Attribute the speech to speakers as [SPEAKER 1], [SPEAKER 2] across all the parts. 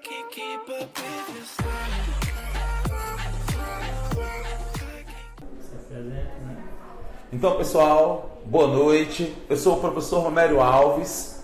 [SPEAKER 1] can't keep up with your style.
[SPEAKER 2] Então, pessoal, boa noite. Eu sou o professor Romério Alves.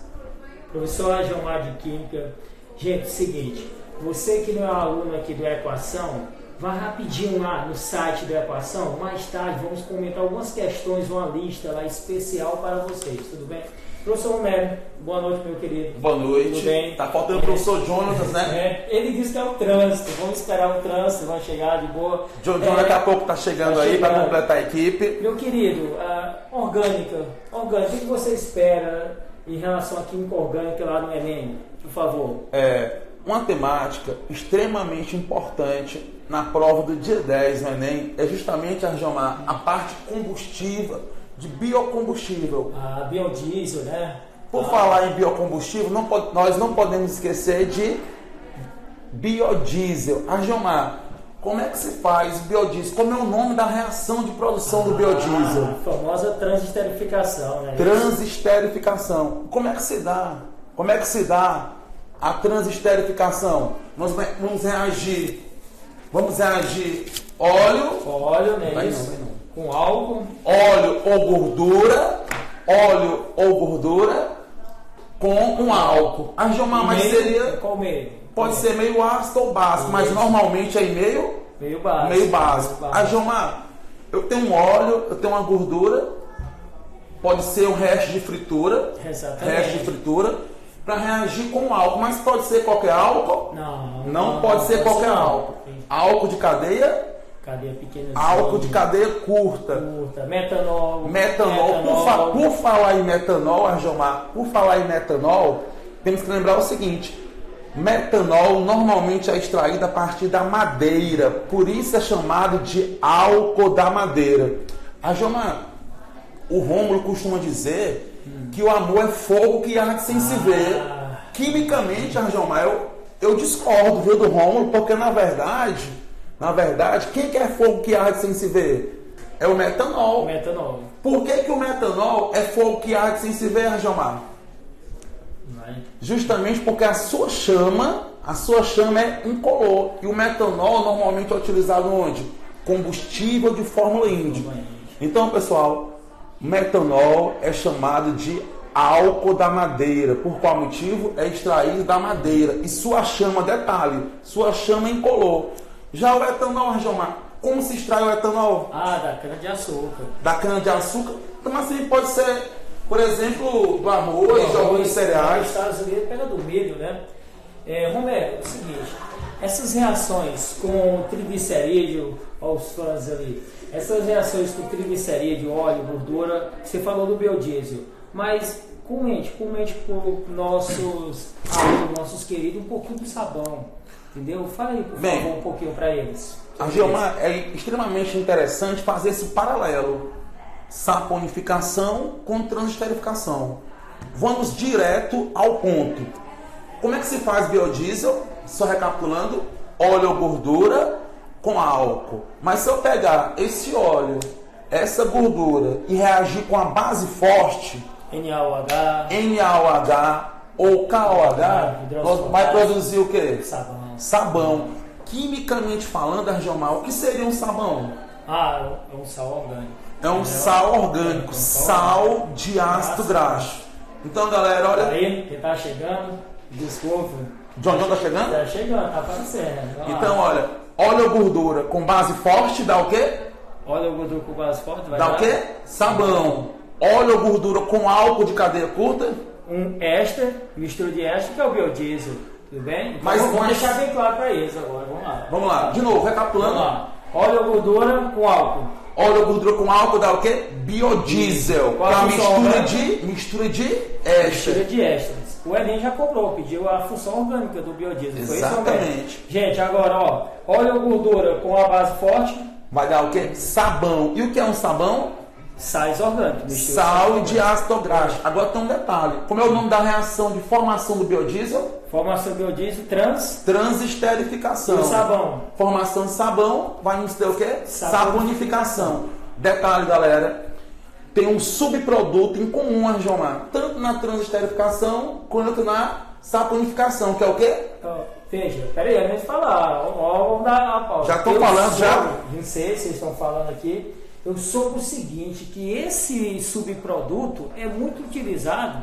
[SPEAKER 3] Professor Gilmar de Química. Gente, seguinte, você que não é aluno aqui do Equação, vá rapidinho lá no site do Equação. Mais tarde vamos comentar algumas questões, uma lista lá especial para vocês, tudo bem? Professor Romério, boa noite, meu querido.
[SPEAKER 2] Boa noite.
[SPEAKER 3] Tudo bem?
[SPEAKER 2] Tá faltando o professor Jonas, né?
[SPEAKER 3] Ele disse que é o trânsito. Vamos esperar o trânsito, vai chegar de boa.
[SPEAKER 2] Jonas daqui a pouco tá chegando aí para completar a equipe.
[SPEAKER 3] Meu querido, orgânica, o que você espera em relação à química orgânica lá no Enem? Por favor.
[SPEAKER 2] Uma temática extremamente importante na prova do dia 10 no Enem é justamente a parte combustível, de biocombustível.
[SPEAKER 3] Biodiesel, né?
[SPEAKER 2] Por falar em biocombustível, nós não podemos esquecer de biodiesel. Arjomar, como é que se faz biodiesel? Como é o nome da reação de produção do biodiesel?
[SPEAKER 3] A famosa transesterificação, né?
[SPEAKER 2] Transesterificação. Como é que se dá? Como é que se dá a transesterificação? Nós vamos reagir óleo,
[SPEAKER 3] né? Isso. Com álcool,
[SPEAKER 2] óleo ou gordura com um álcool. Arjomar, mas seria...
[SPEAKER 3] Qual meio?
[SPEAKER 2] Pode ser meio ácido ou básico, mas normalmente é meio básico. Arjomar, eu tenho um óleo, eu tenho uma gordura, pode ser um resto de fritura.
[SPEAKER 3] Exatamente.
[SPEAKER 2] Resto de fritura, para reagir com álcool, mas pode ser qualquer álcool? Não pode ser qualquer álcool. Álcool de cadeia
[SPEAKER 3] pequena.
[SPEAKER 2] Álcool de cadeia curta.
[SPEAKER 3] Metanol.
[SPEAKER 2] Por falar em metanol, Arjomar, temos que lembrar o seguinte: metanol normalmente é extraído a partir da madeira, por isso é chamado de álcool da madeira. Arjomar, o Rômulo costuma dizer que o amor é fogo que arde sem se ver. Quimicamente, Arjomar, eu discordo, viu, do Rômulo, porque na verdade, quem quer fogo que arde sem se ver? É o metanol. Por que o metanol é fogo que arde sem se ver, Arjomar? Justamente porque a sua chama é incolor. E o metanol normalmente é utilizado onde? Combustível de fórmula Indy. Então, pessoal, metanol é chamado de álcool da madeira. Por qual motivo? É extraído da madeira. E sua chama, detalhe, sua chama é incolor. Já o etanol, Arjomar, como se extrai o etanol?
[SPEAKER 3] Da cana-de-açúcar.
[SPEAKER 2] Da cana-de-açúcar? Então, assim, pode ser, por exemplo, do arroz, de alguns cereais.
[SPEAKER 3] Nos Estados Unidos pega do milho, né? Romero, é o seguinte, essas reações com triglicerídeo, olha os fãs ali, essas reações com triglicerídeo, óleo, gordura, você falou do biodiesel, mas comente para os nossos alunos, nossos queridos, um pouquinho do sabão. Entendeu? Fala aí, por favor, um pouquinho para eles.
[SPEAKER 2] Arjomar, é extremamente interessante fazer esse paralelo. Saponificação com transesterificação. Vamos direto ao ponto. Como é que se faz biodiesel? Só recapitulando, óleo ou gordura com álcool. Mas se eu pegar esse óleo, essa gordura e reagir com a base forte, NaOH ou KOH, vai produzir o quê? Sabão. Quimicamente falando, Arjomar, o que seria um sabão?
[SPEAKER 3] É um sal orgânico.
[SPEAKER 2] É um sal orgânico, sal de ácido graxo. Então, galera, olha...
[SPEAKER 3] Aí, quem tá chegando, desculpa.
[SPEAKER 2] John tá chegando?
[SPEAKER 3] Tá chegando, tá aparecendo.
[SPEAKER 2] Então, olha, óleo ou gordura com base forte dá o quê?
[SPEAKER 3] Óleo ou gordura com base forte vai
[SPEAKER 2] dar o quê? Sabão. Óleo ou gordura com álcool de cadeia curta?
[SPEAKER 3] Um éster, mistura de éster, que é o biodiesel. Tudo bem? Então,
[SPEAKER 2] mas
[SPEAKER 3] vamos deixar bem claro para eles agora. Vamos lá.
[SPEAKER 2] De novo, recapitulando.
[SPEAKER 3] Vamos lá. Óleo ou gordura com álcool.
[SPEAKER 2] Óleo ou gordura com álcool dá o quê? Biodiesel.
[SPEAKER 3] Qual a
[SPEAKER 2] mistura de éster.
[SPEAKER 3] Mistura de ésteres. O Enem já cobrou, pediu a função orgânica do biodiesel.
[SPEAKER 2] Exatamente.
[SPEAKER 3] Gente, agora, óleo ou gordura com a base forte.
[SPEAKER 2] Vai dar o quê? Sabão. E o que é um sabão?
[SPEAKER 3] Sais orgânicos.
[SPEAKER 2] Sal de ácido graxo. Agora tem um detalhe. Como é o nome da reação de formação do biodiesel?
[SPEAKER 3] Formação do biodiesel,
[SPEAKER 2] transesterificação.
[SPEAKER 3] E o sabão?
[SPEAKER 2] Formação de sabão vai nos ter o quê? Saponificação. Detalhe, galera. Tem um subproduto em comum, Arjomar, tanto na transesterificação quanto na saponificação, que é o quê?
[SPEAKER 3] Veja, peraí, antes de falar, vamos dar a pausa.
[SPEAKER 2] Já estão falando, já?
[SPEAKER 3] Não sei se vocês estão falando aqui. Eu soube o seguinte, que esse subproduto é muito utilizado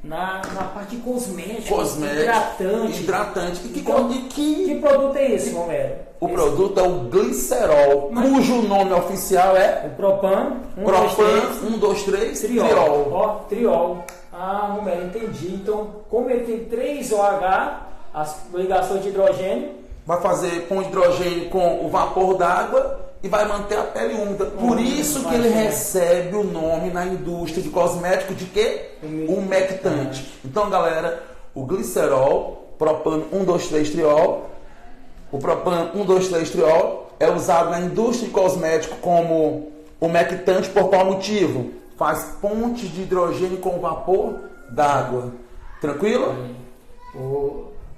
[SPEAKER 3] na parte de cosméticos, hidratante. Que produto é esse, Romero?
[SPEAKER 2] O produto é o glicerol, cujo nome oficial é
[SPEAKER 3] o Propan
[SPEAKER 2] 1,2,3 triol.
[SPEAKER 3] Ó, triol. Ah, Romero, entendi. Então, como ele tem 3 OH, as ligações de hidrogênio,
[SPEAKER 2] vai fazer com hidrogênio com o vapor d'água e vai manter a pele úmida. Por isso que ele recebe o nome na indústria de cosméticos de quê? Umectante. Então, galera, o glicerol, Propan 1,2,3 triol, o Propan 1,2,3 triol é usado na indústria de cosméticos como umectante por qual motivo? Faz pontes de hidrogênio com vapor d'água. Tranquilo?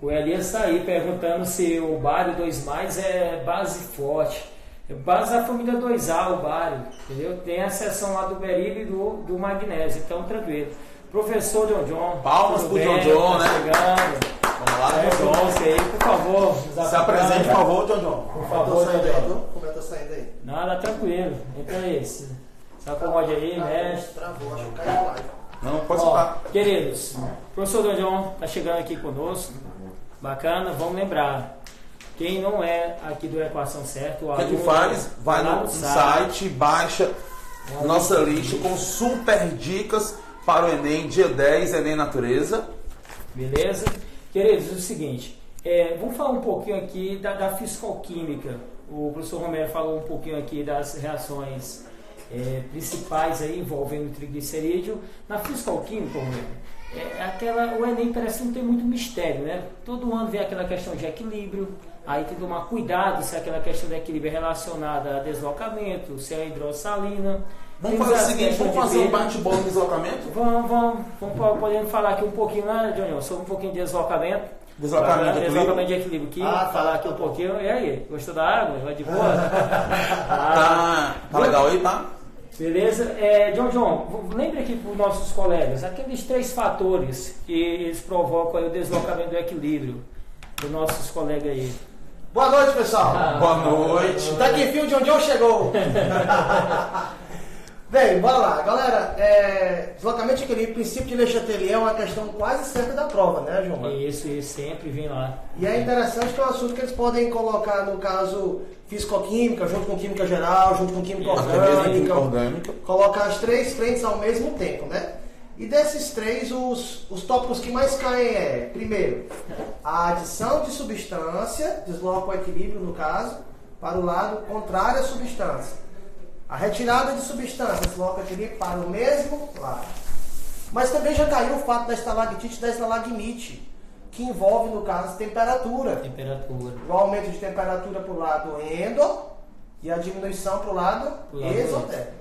[SPEAKER 3] O Elias está aí perguntando se o bário 2+, é base forte. É base da família 2A, o bário. Entendeu? Tem a seção lá do berílio e do magnésio. Então, tranquilo. Professor John.
[SPEAKER 2] Palmas pro John, né?
[SPEAKER 3] Chegando.
[SPEAKER 2] Vamos lá, John.
[SPEAKER 3] Aí, por favor.
[SPEAKER 2] Se apresente, por favor, John.
[SPEAKER 3] Por favor, John.
[SPEAKER 4] Como eu tô saindo aí?
[SPEAKER 3] Nada, tranquilo. Entra aí. Se acomode aí, mestre.
[SPEAKER 4] Travou, acho que caiu a live.
[SPEAKER 2] Não, pode soltar.
[SPEAKER 3] Queridos, o professor John está chegando aqui conosco. Bacana, vamos lembrar. Quem não é aqui do Equação Certa, o
[SPEAKER 2] O que
[SPEAKER 3] aluno
[SPEAKER 2] faz? Vai
[SPEAKER 3] lá
[SPEAKER 2] no site, baixa nossa lista com super dicas para o Enem, dia 10, Enem Natureza.
[SPEAKER 3] Beleza? Queridos, é o seguinte, vamos falar um pouquinho aqui da fisicoquímica. O professor Romero falou um pouquinho aqui das reações principais aí envolvendo o triglicerídeo. Na fisicoquímica, Romero, o Enem parece que não tem muito mistério, né? Todo ano vem aquela questão de equilíbrio, aí tem que tomar cuidado se aquela questão de equilíbrio é relacionada a deslocamento, se é hidrossalina.
[SPEAKER 2] Vamos fazer o seguinte, vamos fazer um bate-bola de deslocamento?
[SPEAKER 3] Vamos podendo falar aqui um pouquinho, né, Johnny, sobre um pouquinho de deslocamento.
[SPEAKER 2] Deslocamento
[SPEAKER 3] de equilíbrio aqui, falar aqui um pouquinho. E aí, gostou da água? Vai de boa?
[SPEAKER 2] Tá legal aí, tá?
[SPEAKER 3] Beleza? John, lembre aqui para os nossos colegas, aqueles 3 fatores que eles provocam aí o deslocamento do equilíbrio dos nossos colegas aí.
[SPEAKER 4] Boa noite, pessoal.
[SPEAKER 2] Boa noite.
[SPEAKER 4] Tá aqui, o John chegou. Bem, bora lá. Galera, deslocamento de equilíbrio, princípio de Le Chatelier é uma questão quase sempre da prova, né, João?
[SPEAKER 3] Isso, sempre vem lá.
[SPEAKER 4] E é interessante que é um assunto que eles podem colocar, no caso, físico-química, junto com química geral, junto com química orgânica. Colocar as 3 frentes ao mesmo tempo, né? E desses 3, os tópicos que mais caem primeiro, a adição de substância, desloca o equilíbrio, no caso, para o lado contrário à substância. A retirada de substância, desloca o equilíbrio para o mesmo lado. Mas também já caiu o fato da estalactite e da estalagmite, que envolve, no caso, temperatura. O aumento de temperatura para o lado endo e a diminuição para o lado exotérmico.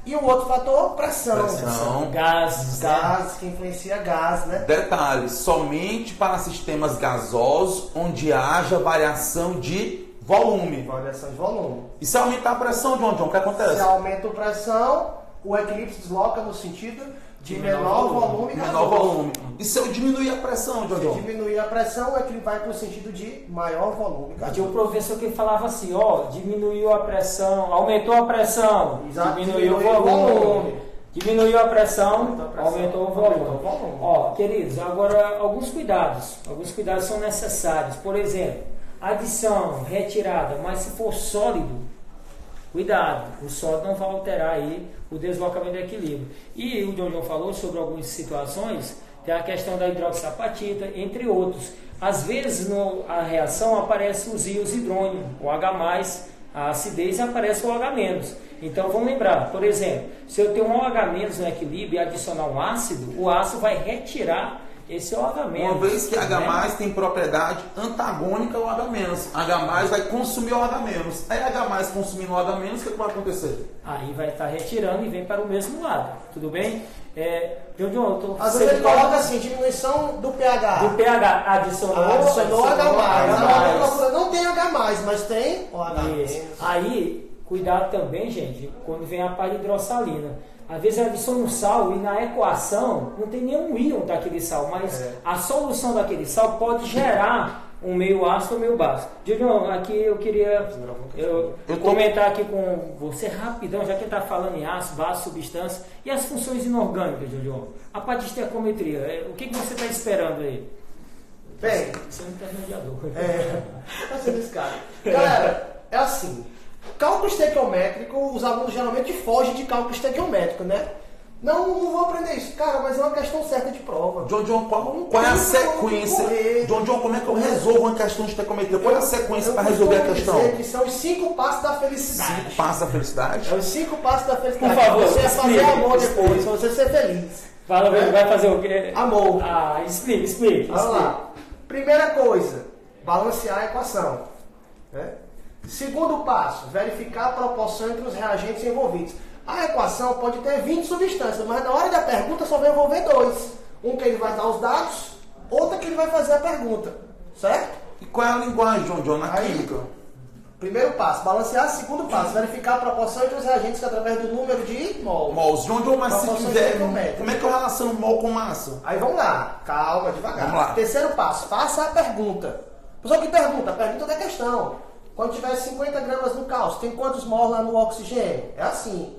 [SPEAKER 4] E o outro fator, pressão.
[SPEAKER 3] Gases,
[SPEAKER 4] que influencia gás, né?
[SPEAKER 2] Detalhe, somente para sistemas gasosos onde haja variação de volume.
[SPEAKER 4] Variação de volume.
[SPEAKER 2] E se aumentar a pressão, John, o que acontece?
[SPEAKER 4] Se aumenta a pressão, o equilíbrio se desloca no sentido de menor volume gasoso.
[SPEAKER 2] Menor volume. E se eu diminuir a pressão, John?
[SPEAKER 4] Se diminuir a pressão, o equilíbrio vai para o sentido de maior volume gasoso.
[SPEAKER 3] Tinha um professor que falava assim, diminuiu a pressão, aumentou a pressão, diminuiu o volume. Diminuiu a pressão, aumentou o volume. Queridos, agora alguns cuidados são necessários. Por exemplo, adição, retirada, mas se for sólido, cuidado, o sólido não vai alterar aí o deslocamento do equilíbrio. E o John falou sobre algumas situações, tem a questão da hidroxiapatita, entre outros. Às vezes a reação aparece os íons hidrônio, o H+, a acidez, e aparece o H-. Então vamos lembrar, por exemplo, se eu tenho um OH- no equilíbrio e adicionar um ácido, o ácido vai retirar esse é o H-.
[SPEAKER 2] Uma vez que H+, tem propriedade antagônica ao H-. H+, vai consumir o H-. Aí H+, consumindo o H-, o que vai acontecer?
[SPEAKER 3] Aí vai estar retirando e vem para o mesmo lado. Tudo bem?
[SPEAKER 4] Às vezes ele coloca assim, diminuição do pH.
[SPEAKER 3] Do pH, adicionou
[SPEAKER 4] H+. Não tem H+, mas tem o H-.
[SPEAKER 3] Aí, cuidado também, gente, quando vem a parte hidrossalina. Às vezes adiciona um sal e na equação não tem nenhum íon daquele sal, mas a solução daquele sal pode gerar um meio ácido ou meio básico. Julião, aqui eu queria comentar aqui com você rapidão, já que está falando em ácido, base, substância, e as funções inorgânicas, Julião. A parte de estequiometria, o que você está esperando aí?
[SPEAKER 4] Bem,
[SPEAKER 3] você é um intermediador.
[SPEAKER 4] Tá sendo esse cara. Galera, é assim, cálculo estequiométrico, os alunos geralmente fogem de cálculo estequiométrico, né? Não vou aprender isso. Cara, mas é uma questão certa de prova.
[SPEAKER 2] John, qual é a sequência? John, como é que eu resolvo uma questão de estequiometria? Qual é a sequência para resolver a questão?
[SPEAKER 4] Que são os 5 passos da felicidade.
[SPEAKER 2] 5 passos da felicidade?
[SPEAKER 4] É os 5 passos da felicidade.
[SPEAKER 3] Por favor,
[SPEAKER 4] você vai fazer amor depois, pra você ser feliz.
[SPEAKER 3] Fala, vai fazer o quê?
[SPEAKER 4] Amor.
[SPEAKER 3] Explique.
[SPEAKER 4] Vamos lá. Primeira coisa, balancear a equação. Né? Segundo passo, verificar a proporção entre os reagentes envolvidos. A equação pode ter 20 substâncias, mas na hora da pergunta só vai envolver 2. Um que ele vai dar os dados, outro que ele vai fazer a pergunta. Certo?
[SPEAKER 2] E qual é a linguagem, John, na química?
[SPEAKER 4] Primeiro passo, balancear. Segundo passo, verificar a proporção entre os reagentes através do número de mols.
[SPEAKER 2] Mols. John, mas se quiser, como é que eu relaciono mol com massa?
[SPEAKER 4] Aí vamos lá, calma, devagar.
[SPEAKER 2] Vamos lá.
[SPEAKER 4] Terceiro passo, faça a pergunta. Pessoal que pergunta? A pergunta da questão. Quando tiver 50 gramas no cálcio, tem quantos mols lá no oxigênio? É assim.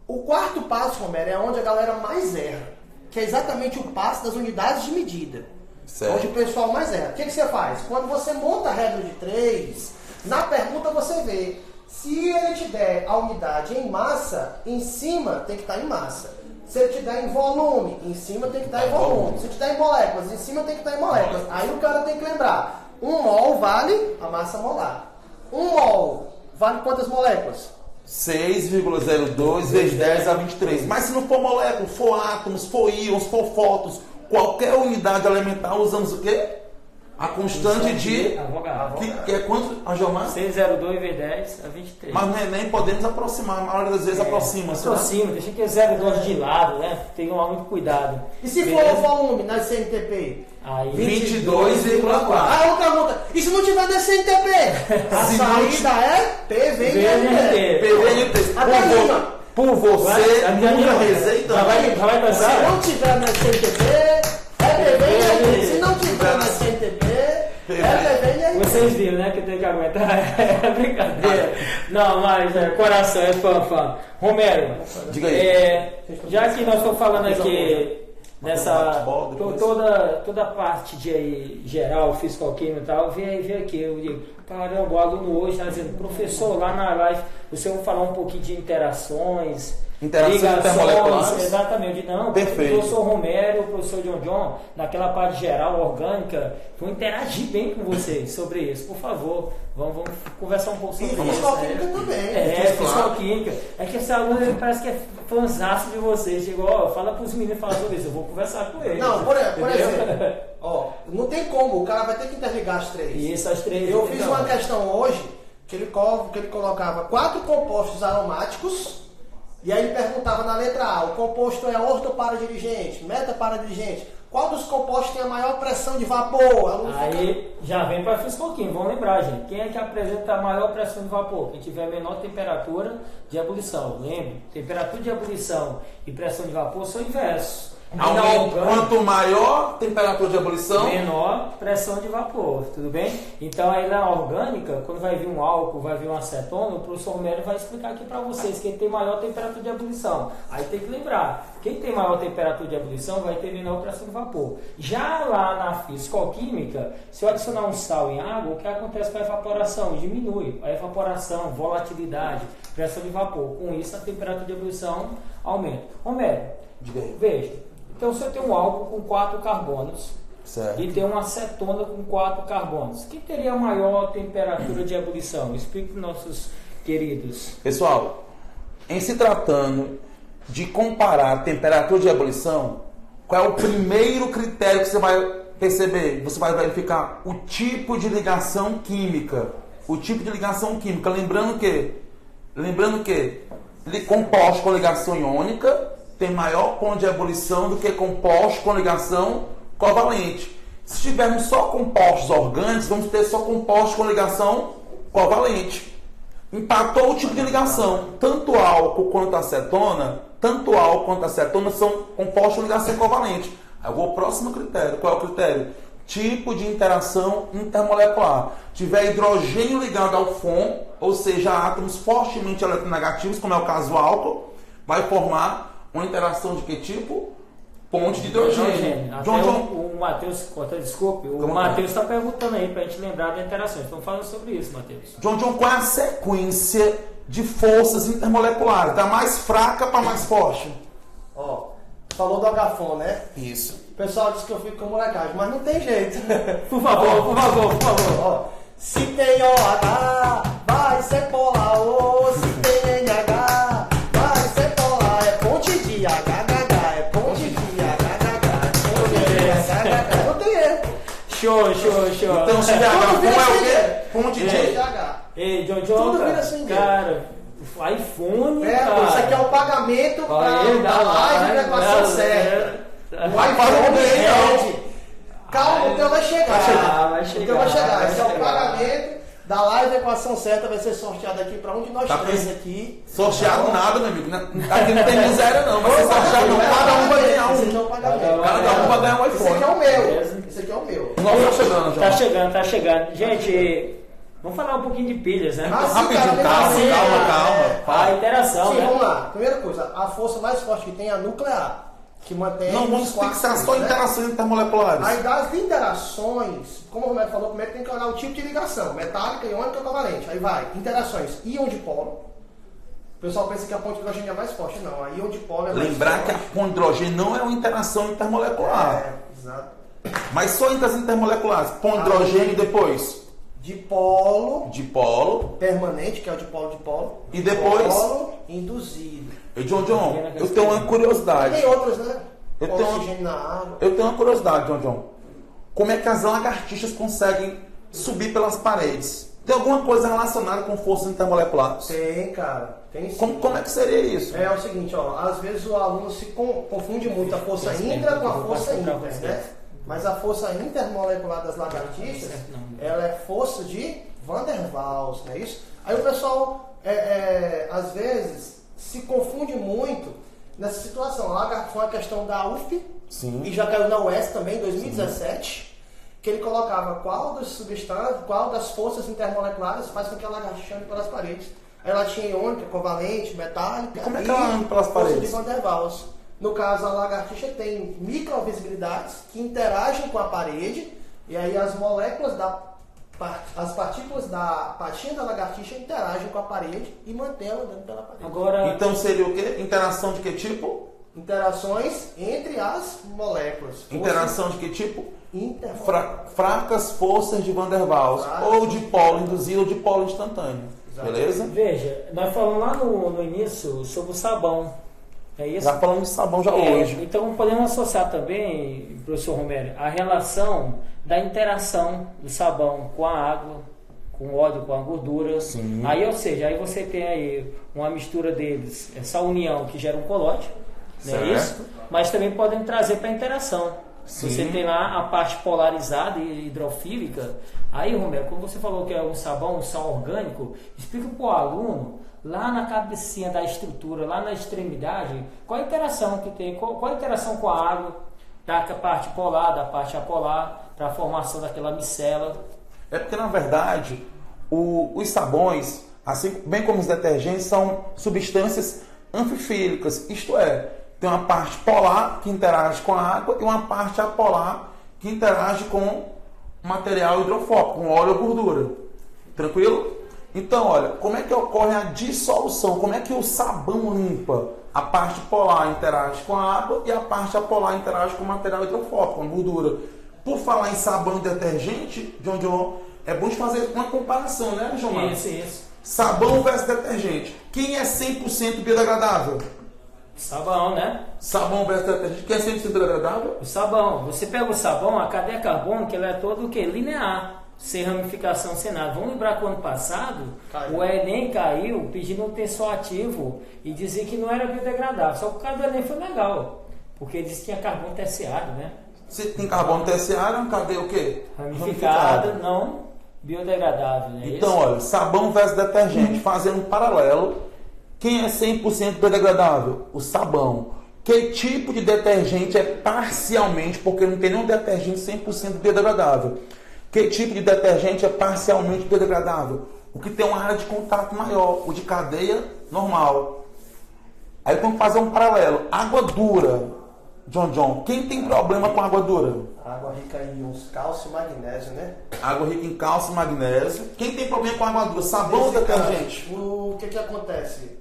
[SPEAKER 4] O quarto passo, Romero, é onde a galera mais erra, que é exatamente o passo das unidades de medida.
[SPEAKER 2] Certo.
[SPEAKER 4] Onde o pessoal mais erra. O que você faz? Quando você monta a regra de 3, na pergunta você vê, se ele te der a unidade em massa, em cima tem que estar em massa. Se ele te der em volume, em cima tem que estar em volume. Se te der em moléculas, em cima tem que estar em moléculas. Aí o cara tem que lembrar, 1 mol vale a massa molar. 1 mol vale quantas moléculas?
[SPEAKER 2] 6,02 vezes 10 a 23. Mas se não for molécula, for átomos, for íons, for fótons, qualquer unidade elementar, usamos o quê? A constante de... Que é quanto, Ajomar?
[SPEAKER 3] 6,02 vezes 10 a 23.
[SPEAKER 2] Mas nem podemos aproximar, a maioria das vezes aproxima-se.
[SPEAKER 3] Aproxima, deixa que é 0,2 de lado, né? Tem que tomar muito cuidado.
[SPEAKER 4] E se for o volume na CNTP?
[SPEAKER 3] Aí,
[SPEAKER 2] 22,4.
[SPEAKER 4] Ah, outra multa. E se não tiver na CNTP? A saída é PVNT.
[SPEAKER 2] PVNT. Por você, nunca receita.
[SPEAKER 3] Já vai passar?
[SPEAKER 4] Se não tiver na CNTP, é PVNT. Se não tiver na CNTP, é PVNT.
[SPEAKER 3] Vocês viram, né? Que tem que aguentar. É brincadeira. Não, mas coração, é fã. Romero,
[SPEAKER 2] diga aí.
[SPEAKER 3] Já que nós estamos falando aqui nessa toda a parte de aí, geral, físico-química e tal, vem aqui, eu digo, caramba, o aluno hoje está dizendo, professor, lá na live, você vai falar um pouquinho de interações
[SPEAKER 2] intermoleculares.
[SPEAKER 3] Exatamente. Não,
[SPEAKER 2] perfeito.
[SPEAKER 3] O professor Romero, o professor John, naquela parte geral, orgânica, vão interagir bem com vocês sobre isso. Por favor, vamos conversar um pouco sobre isso.
[SPEAKER 4] E físico-química também.
[SPEAKER 3] Físico-química. É que esse aluno ele parece que é fãzaço de vocês. Digo, fala para os meninos falar sobre isso. Eu vou conversar com eles.
[SPEAKER 4] Não, por exemplo, não tem como. O cara vai ter que interligar as 3.
[SPEAKER 3] Isso, as 3.
[SPEAKER 4] Eu fiz uma questão hoje que ele colocava 4 compostos aromáticos. E aí ele perguntava na letra A, o composto é ortoparadirigente, metaparadirigente. Qual dos compostos tem a maior pressão de vapor?
[SPEAKER 3] Aí já vem para físico-química, vamos lembrar, gente. Quem é que apresenta a maior pressão de vapor? Quem tiver a menor temperatura de ebulição. Lembre, temperatura de ebulição e pressão de vapor são inversos.
[SPEAKER 2] Quanto maior temperatura de ebulição,
[SPEAKER 3] menor pressão de vapor, tudo bem? Então aí na orgânica, quando vai vir um álcool, vai vir uma acetona, o professor Romero vai explicar aqui para vocês quem tem maior temperatura de ebulição. Aí tem que lembrar, quem tem maior temperatura de ebulição vai ter menor pressão de vapor. Já lá na físico-química, se eu adicionar um sal em água, o que acontece com a evaporação? Diminui a evaporação, volatilidade, pressão de vapor. Com isso a temperatura de ebulição aumenta. Romero, veja. Então, se eu tenho um álcool com 4 carbonos, certo, e tem uma acetona com 4 carbonos, quem teria a maior temperatura de ebulição? Explique para os nossos queridos.
[SPEAKER 2] Pessoal, em se tratando de comparar a temperatura de ebulição, qual é o primeiro critério que você vai perceber? Você vai verificar o tipo de ligação química. O tipo de ligação química. Lembrando que composto com ligação iônica tem maior ponto de ebulição do que compostos com ligação covalente. Se tivermos só compostos orgânicos, vamos ter só compostos com ligação covalente. Empatou o tipo de ligação. Tanto álcool quanto acetona são compostos com ligação covalente. Aí eu vou ao próximo critério. Qual é o critério? tipo de interação intermolecular. Tiver hidrogênio ligado ao FON, ou seja, átomos fortemente eletronegativos, como é o caso álcool, vai formar uma interação de que tipo? Ponte de hidrogênio.
[SPEAKER 3] Até
[SPEAKER 2] John,
[SPEAKER 3] o Matheus, desculpe, o Matheus está perguntando aí para a gente lembrar da interação. Estamos falando sobre isso, Matheus.
[SPEAKER 2] John, qual é a sequência de forças intermoleculares? Da mais fraca para mais forte?
[SPEAKER 4] Ó, falou do H-FON, né?
[SPEAKER 2] Isso.
[SPEAKER 4] O pessoal diz que eu fico com molecagem, mas não tem jeito.
[SPEAKER 3] Por favor.
[SPEAKER 4] Ó, se tem OH, vai ser polar. Ou se tem NH, vai ser polar. É ponte de HHH, é ponte de HHH, é ponte de HHH. Não tem erro.
[SPEAKER 3] Show.
[SPEAKER 2] Então, se H
[SPEAKER 4] Tudo vira
[SPEAKER 2] é o
[SPEAKER 4] assim,
[SPEAKER 2] quê? Ponte de...
[SPEAKER 4] H.
[SPEAKER 3] Ei, John,
[SPEAKER 4] Tudo vira
[SPEAKER 3] cara,
[SPEAKER 4] assim,
[SPEAKER 3] cara, iPhone,
[SPEAKER 4] É,
[SPEAKER 3] cara.
[SPEAKER 4] isso aqui é o pagamento da live da equação certa. O iPhone Red. Calma, o teu vai chegar.
[SPEAKER 3] Vai
[SPEAKER 4] O teu vai chegar. Esse é o pagamento da live da equação certa. Vai ser sorteado aqui para um de nós três aqui.
[SPEAKER 2] Sorteado nada, meu amigo. Aqui não tem miséria, não. Vai ser sorteado, não. Cada um vai ganhar
[SPEAKER 4] Esse aqui é
[SPEAKER 2] um.
[SPEAKER 4] o pagamento.
[SPEAKER 2] Cada um vai ganhar um
[SPEAKER 4] Esse
[SPEAKER 2] iPhone.
[SPEAKER 4] aqui é o meu. Esse aqui é o meu.
[SPEAKER 2] O nosso tá chegando já.
[SPEAKER 3] Tá chegando. Gente, vamos falar um pouquinho de pilhas, né?
[SPEAKER 4] Ah, sim,
[SPEAKER 2] Rapidinho,
[SPEAKER 4] cara,
[SPEAKER 2] calma.
[SPEAKER 3] A interação,
[SPEAKER 4] Sim,
[SPEAKER 3] né?
[SPEAKER 4] vamos lá. Primeira coisa, a força mais forte que tem é a nuclear. Que mantém
[SPEAKER 2] Não, vamos
[SPEAKER 4] os quatro
[SPEAKER 2] fixar só
[SPEAKER 4] né?
[SPEAKER 2] interações intermoleculares.
[SPEAKER 4] Aí das interações, como o Roberto falou, primeiro tem que olhar o tipo de ligação, metálica, iônica, covalente. Aí vai, interações íon dipolo. O pessoal pensa que a ponte de hidrogênio é mais forte, não. A íon dipolo é mais
[SPEAKER 2] Lembrar que a
[SPEAKER 4] forte.
[SPEAKER 2] ponte de hidrogênio não é uma interação intermolecular.
[SPEAKER 4] É, exato.
[SPEAKER 2] Mas só interações intermoleculares. Ponte de hidrogênio e depois
[SPEAKER 4] Dipolo
[SPEAKER 2] dipolo.
[SPEAKER 4] permanente, que é o dipolo-dipolo.
[SPEAKER 2] E depois?
[SPEAKER 4] Dipolo induzido.
[SPEAKER 2] E John, eu tenho uma curiosidade.
[SPEAKER 4] Tem outras, né?
[SPEAKER 2] Eu tenho uma-
[SPEAKER 4] Oxigênio na água.
[SPEAKER 2] Eu tenho uma curiosidade, John. Como é que as lagartixas conseguem subir pelas paredes? Tem alguma coisa relacionada com forças intermoleculares?
[SPEAKER 4] Tem, cara. Tem sim.
[SPEAKER 2] Como é que seria isso?
[SPEAKER 4] É o seguinte, ó, às vezes o aluno se confunde muito a força intra com a força inter, né? Mas a força intermolecular das lagartixas, ela é força de Van der Waals, não é isso? Aí o pessoal, às vezes, se confunde muito nessa situação. Lá foi uma questão da UFP,
[SPEAKER 2] Sim.
[SPEAKER 4] e já caiu na UES também, em 2017, que ele colocava qual das substâncias, qual das forças intermoleculares faz com que a lagartixa ande pelas paredes. Aí ela tinha iônica, covalente, metálica
[SPEAKER 2] E como é que ela anda pelas
[SPEAKER 4] força
[SPEAKER 2] paredes?
[SPEAKER 4] de Van der Waals. No caso, a lagartixa tem microvisibilidades que interagem com a parede, e aí as moléculas as partículas da patinha da lagartixa interagem com a parede e mantêm ela dentro pela parede.
[SPEAKER 3] Agora,
[SPEAKER 2] Então seria o quê? Interação de que tipo?
[SPEAKER 4] Interações entre as moléculas.
[SPEAKER 2] Interação de que tipo?
[SPEAKER 4] Intermolecular.
[SPEAKER 2] Fracas forças de Van der Waals.
[SPEAKER 4] Fraco.
[SPEAKER 2] Ou de polo induzido ou de polo instantâneo.
[SPEAKER 4] Exato.
[SPEAKER 2] Beleza?
[SPEAKER 3] veja, nós falamos lá no início sobre o sabão. É isso?
[SPEAKER 2] Já falamos de sabão já
[SPEAKER 3] É,
[SPEAKER 2] hoje.
[SPEAKER 3] então podemos associar também, professor Romero, a relação da interação do sabão com a água, com o óleo, com a gordura.
[SPEAKER 2] Sim.
[SPEAKER 3] Aí, ou seja, aí você tem aí uma mistura deles, essa união que gera um colóide, não é
[SPEAKER 2] Certo.
[SPEAKER 3] isso? Mas também podem trazer para a interação.
[SPEAKER 2] Sim.
[SPEAKER 3] Você tem lá a parte polarizada e hidrofílica. Aí, Romero, como você falou que é um sabão, um sal orgânico, explica para o aluno, lá na cabecinha da estrutura, lá na extremidade, qual a interação que tem, qual a interação com a água, da parte polar, da parte apolar, para a formação daquela micela.
[SPEAKER 2] É porque, na verdade, os sabões, assim bem como os detergentes, são substâncias anfifílicas. Isto é, tem uma parte polar que interage com a água e uma parte apolar que interage com material hidrofóbico, com óleo ou gordura. Tranquilo? Então, olha, como é que ocorre a dissolução? Como é que o sabão limpa? A parte polar interage com a água e a parte apolar interage com o material hidrofóbico, com a gordura. Por falar em sabão e detergente, John, é bom de fazer uma comparação, né, João?
[SPEAKER 3] Isso.
[SPEAKER 2] Sabão versus detergente. Quem é 100% biodegradável?
[SPEAKER 3] Sabão, né?
[SPEAKER 2] Sabão versus detergente. Quem é 100% biodegradável?
[SPEAKER 3] O sabão. Você pega o sabão, a cadeia carbônica, ela é toda o quê? Linear. Sem ramificação, sem nada. Vamos lembrar que o ano passado o Enem caiu pedindo um tensor ativo e dizia que não era biodegradável. Só que o caso do Enem foi legal, porque ele disse que tinha carbono terciário, né?
[SPEAKER 2] Se tem carbono terciário, é uma cadeia o quê?
[SPEAKER 3] Ramificada, não biodegradável, né?
[SPEAKER 2] Então, olha, sabão versus detergente. Fazendo um paralelo, quem é 100% biodegradável? O sabão. Que tipo de detergente é parcialmente, porque não tem nenhum detergente 100% biodegradável. Que tipo de detergente é parcialmente biodegradável? O que tem uma área de contato maior, o de cadeia normal. Aí vamos fazer um paralelo. Água dura, John. Quem tem problema com água dura?
[SPEAKER 4] Água rica em íons cálcio e magnésio, né?
[SPEAKER 2] Água rica em cálcio e magnésio. Quem tem problema com água dura? Sabão ou detergente?
[SPEAKER 4] O que acontece?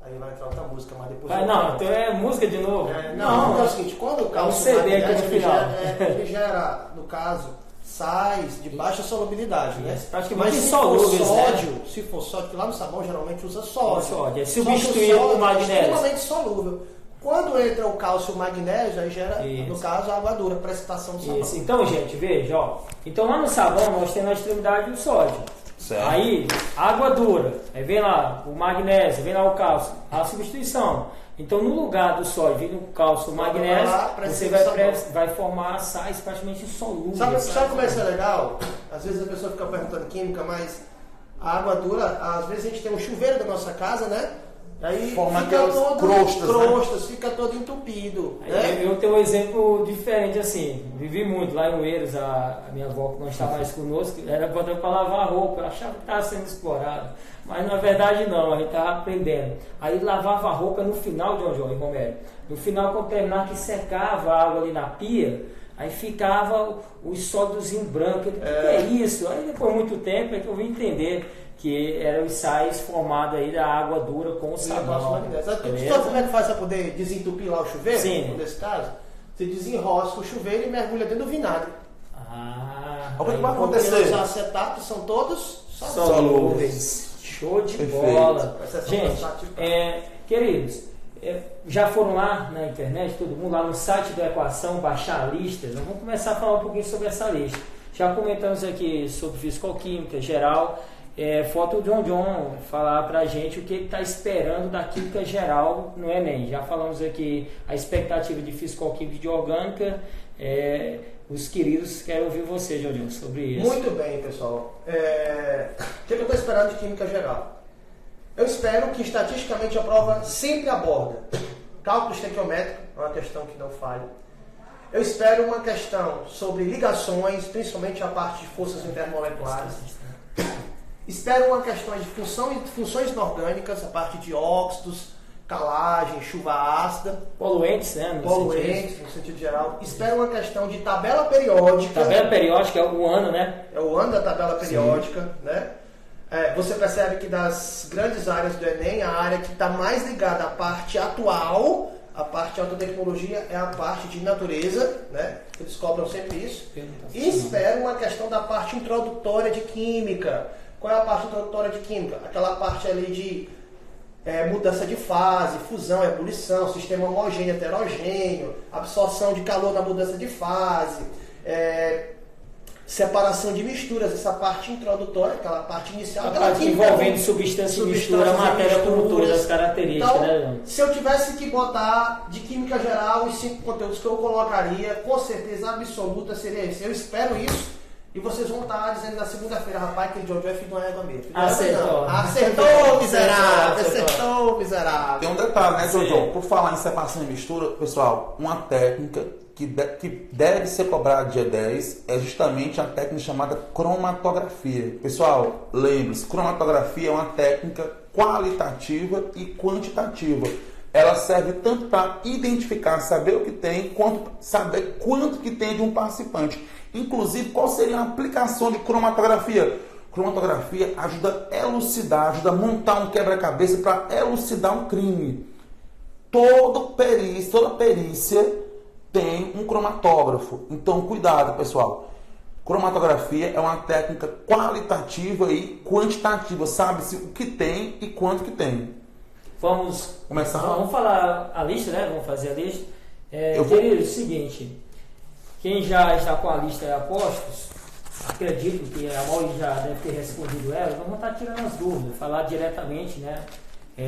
[SPEAKER 4] Aí vai entrar outra música, mas depois...
[SPEAKER 3] Então é música de novo?
[SPEAKER 4] Não, é o seguinte, quando o cálcio
[SPEAKER 3] CD aqui
[SPEAKER 4] magnésio,
[SPEAKER 3] no final.
[SPEAKER 4] ele gera, no caso, sais de baixa solubilidade, né?
[SPEAKER 3] Praticamente
[SPEAKER 4] mas
[SPEAKER 3] insolúveis,
[SPEAKER 4] se for sódio, que lá no sabão geralmente usa sódio.
[SPEAKER 3] É substituir o magnésio.
[SPEAKER 4] É extremamente solúvel. Quando entra o cálcio e o magnésio, aí gera, no caso, a água dura, precipitação do sabão.
[SPEAKER 3] Isso. Então, gente, veja, ó. Então lá no sabão nós temos na extremidade o sódio.
[SPEAKER 2] Certo.
[SPEAKER 3] Aí, água dura, aí vem lá o magnésio, vem lá o cálcio, a substituição. Então, no lugar do sódio, vem o cálcio, o magnésio, você vai formar sais praticamente insolúveis.
[SPEAKER 4] Sabe como é que é legal? Às vezes a pessoa fica perguntando química, mas a água dura, às vezes a gente tem um chuveiro da nossa casa, né? Aí
[SPEAKER 2] forma
[SPEAKER 4] fica todo
[SPEAKER 2] crostas,
[SPEAKER 4] né? Fica todo entupido.
[SPEAKER 3] Né? Eu tenho um exemplo diferente assim. Vivi muito lá em Oeiras, a minha avó que não está mais conosco, era botando para lavar roupa. Eu achava que estava sendo explorado. Mas na verdade não, a gente estava aprendendo. Aí lavava a roupa no final, João e Romero. No final, quando terminava que secava a água ali na pia, aí ficava os sólidos em branco. O que é isso? Aí depois de muito tempo é que eu vim entender que eram os sais formados aí da água dura com o sabão.
[SPEAKER 4] Sabe como é que faz para poder desentupir lá o chuveiro?
[SPEAKER 3] Sim.
[SPEAKER 4] Nesse caso, você desenrosca o chuveiro e mergulha dentro do vinagre.
[SPEAKER 2] O que vai acontecer?
[SPEAKER 4] Os acetatos são todos
[SPEAKER 3] solúveis. Show de bola. Gente, queridos, já foram lá na internet, todo mundo lá no site da Equação, baixar a lista. Nós vamos começar a falar um pouquinho sobre essa lista. Já comentamos aqui sobre fisicoquímica geral. Falta o John falar pra gente o que ele está esperando da química geral no Enem. Já falamos aqui a expectativa de fisicoquímica e de orgânica. Os queridos querem ouvir você, John, sobre isso.
[SPEAKER 4] Muito bem, pessoal. O que eu estou esperando de química geral? Eu espero que estatisticamente a prova sempre aborda cálculo estequiométrico, é uma questão que não falha. Eu espero uma questão sobre ligações, principalmente a parte de forças intermoleculares. Espero uma questão de funções inorgânicas, a parte de óxidos, calagem, chuva ácida.
[SPEAKER 3] Poluentes, né?
[SPEAKER 4] No sentido geral. Espero uma questão de tabela periódica.
[SPEAKER 3] Tabela periódica é o ano, né?
[SPEAKER 4] É o ano da tabela periódica, né? Você percebe que das grandes áreas do Enem, a área que está mais ligada à parte atual, a parte de alta tecnologia, é a parte de natureza, né? Eles cobram sempre isso. E espero uma questão da parte introdutória de química. Qual é a parte introdutória de química? Aquela parte ali de mudança de fase, fusão, ebulição, sistema homogêneo, heterogêneo, absorção de calor na mudança de fase, separação de misturas, essa parte introdutória, aquela parte inicial.
[SPEAKER 3] Aquela parte envolvendo substância e mistura, matéria como todas as características.
[SPEAKER 4] Então,
[SPEAKER 3] né?
[SPEAKER 4] Se eu tivesse que botar de química geral os 5 conteúdos que eu colocaria, com certeza absoluta seria esse. Eu espero isso. E vocês vão estar dizendo na segunda-feira, rapaz, que o Jojo é filho de uma égua mesmo. Acertou, miserável! Acertou, miserável!
[SPEAKER 2] Tem um detalhe, né, Jojo? Por falar em separação e mistura, pessoal, uma técnica que deve ser cobrada dia 10 é justamente a técnica chamada cromatografia. Pessoal, lembre-se, cromatografia é uma técnica qualitativa e quantitativa. Ela serve tanto para identificar, saber o que tem, quanto saber quanto que tem de um participante. Inclusive, qual seria a aplicação de cromatografia? Cromatografia ajuda a elucidar, ajuda a montar um quebra-cabeça para elucidar um crime. Toda perícia tem um cromatógrafo. Então, cuidado, pessoal. Cromatografia é uma técnica qualitativa e quantitativa. Sabe-se o que tem e quanto que tem.
[SPEAKER 3] Vamos
[SPEAKER 2] começar?
[SPEAKER 3] Vamos falar a lista, né? Vamos fazer a lista. Querido, é o seguinte. Quem já está com a lista de apostos, acredito que a maioria já deve ter respondido ela. Vamos estar tirando as dúvidas, falar diretamente, né,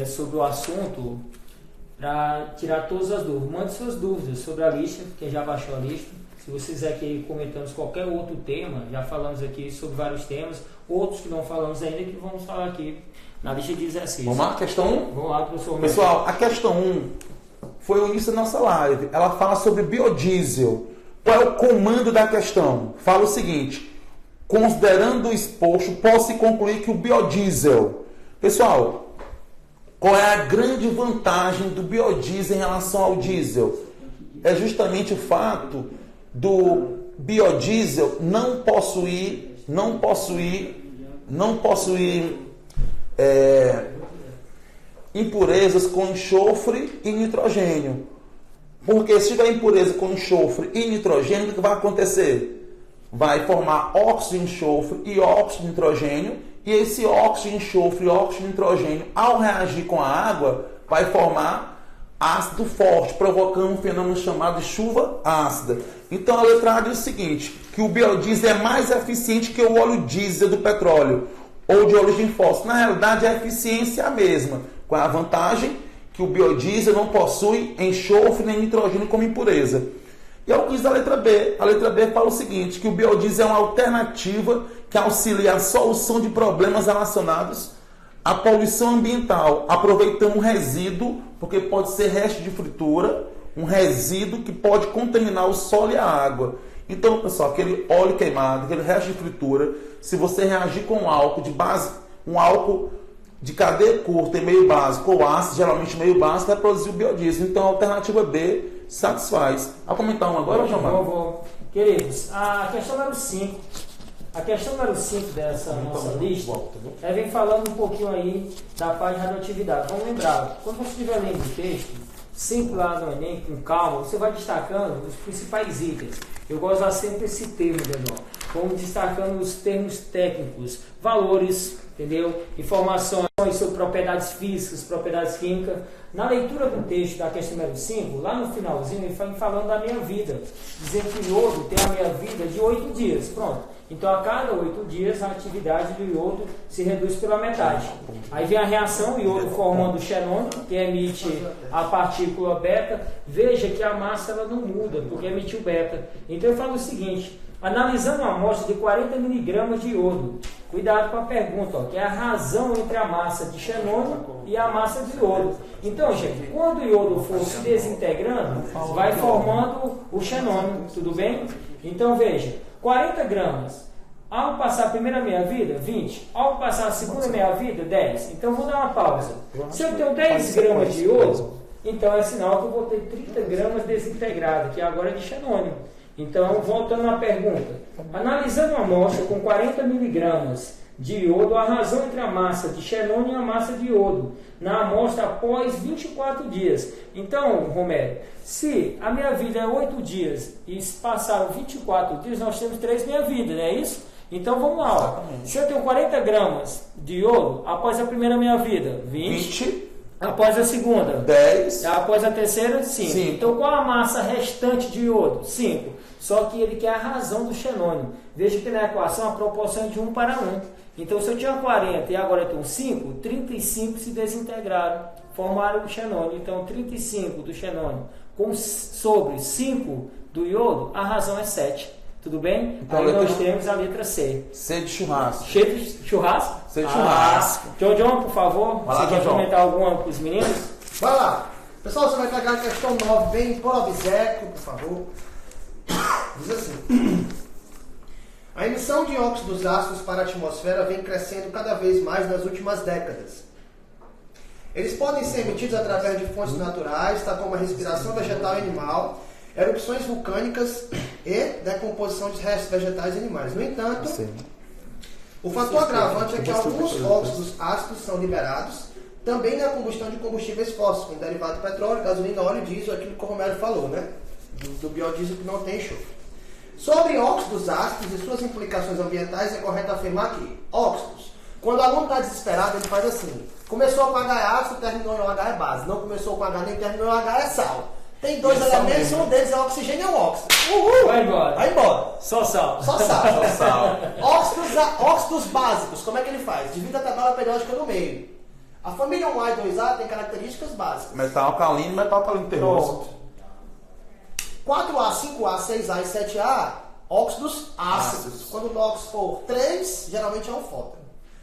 [SPEAKER 3] sobre o assunto, para tirar todas as dúvidas. Mande suas dúvidas sobre a lista, quem já baixou a lista. Se você quiser que comentamos qualquer outro tema, já falamos aqui sobre vários temas, outros que não falamos ainda, que vamos falar aqui na lista de exercícios.
[SPEAKER 2] Vamos lá, questão 1?
[SPEAKER 3] Vamos lá, professor.
[SPEAKER 2] Pessoal, a questão 1 foi o início da nossa live. Ela fala sobre biodiesel. Qual é o comando da questão? Fala o seguinte: considerando o exposto, pode-se concluir que o biodiesel... Pessoal, qual é a grande vantagem do biodiesel em relação ao diesel? É justamente o fato do biodiesel não possuir impurezas com enxofre e nitrogênio. Porque se tiver impureza com enxofre e nitrogênio, o que vai acontecer? Vai formar óxido de enxofre e óxido de nitrogênio, e esse óxido de enxofre e óxido de nitrogênio, ao reagir com a água, vai formar ácido forte, provocando um fenômeno chamado de chuva ácida. Então a letra A diz o seguinte, que o biodiesel é mais eficiente que o óleo diesel do petróleo, ou de origem fóssil. Na realidade, a eficiência é a mesma. Qual é a vantagem? Que o biodiesel não possui enxofre nem nitrogênio como impureza. E é o que diz a letra B. A letra B fala o seguinte, que o biodiesel é uma alternativa que auxilia a solução de problemas relacionados à poluição ambiental, aproveitando um resíduo, porque pode ser resto de fritura, um resíduo que pode contaminar o solo e a água. Então, pessoal, aquele óleo queimado, aquele resto de fritura, se você reagir com um álcool de base, um álcool de cadeia curta e meio básico ou ácido, geralmente meio básico, vai produzir o biodiesel. Então a alternativa B satisfaz. Vai comentar uma agora, João Mário?
[SPEAKER 3] Vou. Queridos, a questão número 5. A questão número 5 dessa nossa lista vem falando um pouquinho aí da parte de radioatividade. Vamos lembrar, quando você estiver lendo o texto, sempre lá no Enem, com calma, você vai destacando os principais itens. Eu gosto de usar sempre esse termo, Daniel. Vamos destacando os termos técnicos, valores, entendeu? Informações sobre propriedades físicas, propriedades químicas. Na leitura do texto da questão número 5, lá no finalzinho, ele vai falando da meia-vida. Dizendo que o iodo tem a meia-vida de 8 dias. Pronto. Então, a cada 8 dias, a atividade do iodo se reduz pela metade. Aí vem a reação, o iodo formando o xenônio, que emite a partícula beta. Veja que a massa ela não muda, porque emitiu beta. Então, eu falo o seguinte, analisando uma amostra de 40 mg de iodo, cuidado com a pergunta, ó, que é a razão entre a massa de xenônio e a massa de iodo. Então, gente, quando o iodo for se desintegrando, vai formando o xenônio, tudo bem? Então, veja, 40 gramas, ao passar a primeira meia-vida, 20. Ao passar a segunda meia-vida, 10. Então, vou dar uma pausa. Se eu tenho 10 gramas de iodo, então é sinal que eu vou ter 30 gramas desintegrado, que agora é de xenônio. Então, voltando à pergunta, analisando uma amostra com 40 miligramas de iodo, a razão entre a massa de xenônio e a massa de iodo, na amostra após 24 dias. Então, Romero, se a meia-vida é 8 dias e se passaram 24 dias, nós temos 3 meia-vidas, não é isso? Então, vamos lá. Ó. Se eu tenho 40 gramas de iodo, após a primeira meia-vida, 20. Após a segunda, 10. Após a terceira, 5. Então, qual a massa restante de iodo? 5. Só que ele quer a razão do xenônio. Veja que na equação a proporção é de 1 para 1. Então, se eu tinha 40 e agora eu tenho 5, 35 se desintegraram, formaram o xenônio. Então, 35 do xenônio sobre 5 do iodo, a razão é 7. Tudo bem? Então, aí nós temos a letra C.
[SPEAKER 2] C de churrasco.
[SPEAKER 3] C de churrasco?
[SPEAKER 2] C de churrasco.
[SPEAKER 3] John, por favor,
[SPEAKER 2] vai lá,
[SPEAKER 3] você quer comentar alguma para os meninos?
[SPEAKER 4] Vai lá. Pessoal, você vai pegar a questão 9 bem por obséquio, por favor. Diz assim. A emissão de óxidos ácidos para a atmosfera vem crescendo cada vez mais nas últimas décadas. Eles podem ser emitidos através de fontes naturais, tal como a respiração vegetal e animal, erupções vulcânicas e decomposição de restos vegetais e animais. No entanto, o fator agravante é que alguns óxidos ácidos são liberados também na combustão de combustíveis fósseis, como derivado de petróleo, gasolina, óleo, diesel, aquilo que o Romero falou, né? Do biodiesel que não tem enxofre. Sobre óxidos ácidos e suas implicações ambientais, é correto afirmar que óxidos, quando o aluno está desesperado, ele faz assim: começou com H é ácido, terminou em OH é base. Não começou com H nem terminou em OH é sal. Tem 2 elementos, um deles é oxigênio e é um óxido. Uhul!
[SPEAKER 3] Vai embora.
[SPEAKER 4] Vai embora.
[SPEAKER 3] Só sal.
[SPEAKER 4] Só sal. Só sal. Óxidos básicos, como é que ele faz? Divide a tabela periódica no meio. A família 1A e 2A tem características básicas.
[SPEAKER 2] Metal alcalino e metal alcalino terroso.
[SPEAKER 4] 4A, 5A, 6A e 7A, óxidos ácidos. Quando o NOx for 3, geralmente é um fóton.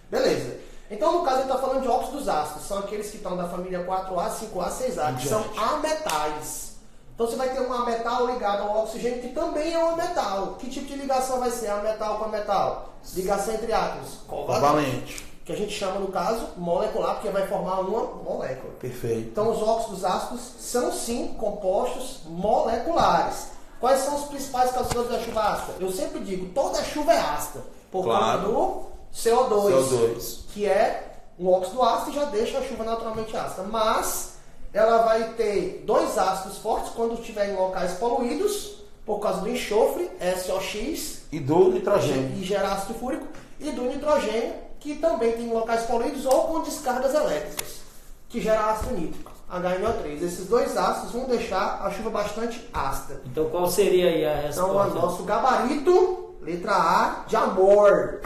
[SPEAKER 4] Beleza. Então, no caso, ele está falando de óxidos ácidos. São aqueles que estão da família 4A, 5A, 6A, que são ametais. Então, você vai ter um ametal ligado ao oxigênio, que também é um ametal. Que tipo de ligação vai ser ametal com ametal? Ligação entre átomos covalente. Que a gente chama, no caso, molecular, porque vai formar uma molécula.
[SPEAKER 2] Perfeito.
[SPEAKER 4] Então, os óxidos ácidos são, sim, compostos moleculares. Quais são os principais causadores da chuva ácida? Eu sempre digo, toda chuva é ácida. Por causa do CO2, que é um óxido ácido e já deixa a chuva naturalmente ácida. Mas ela vai ter dois ácidos fortes quando estiver em locais poluídos, por causa do enxofre, SOX,
[SPEAKER 2] e do nitrogênio.
[SPEAKER 4] E gera ácido fúrico, e do nitrogênio, que também tem em locais poluídos ou com descargas elétricas, que gera ácido nítrico, HNO3. Esses dois ácidos vão deixar a chuva bastante ácida.
[SPEAKER 3] Então qual seria aí a resposta?
[SPEAKER 4] Então, o nosso gabarito, letra A, de amor.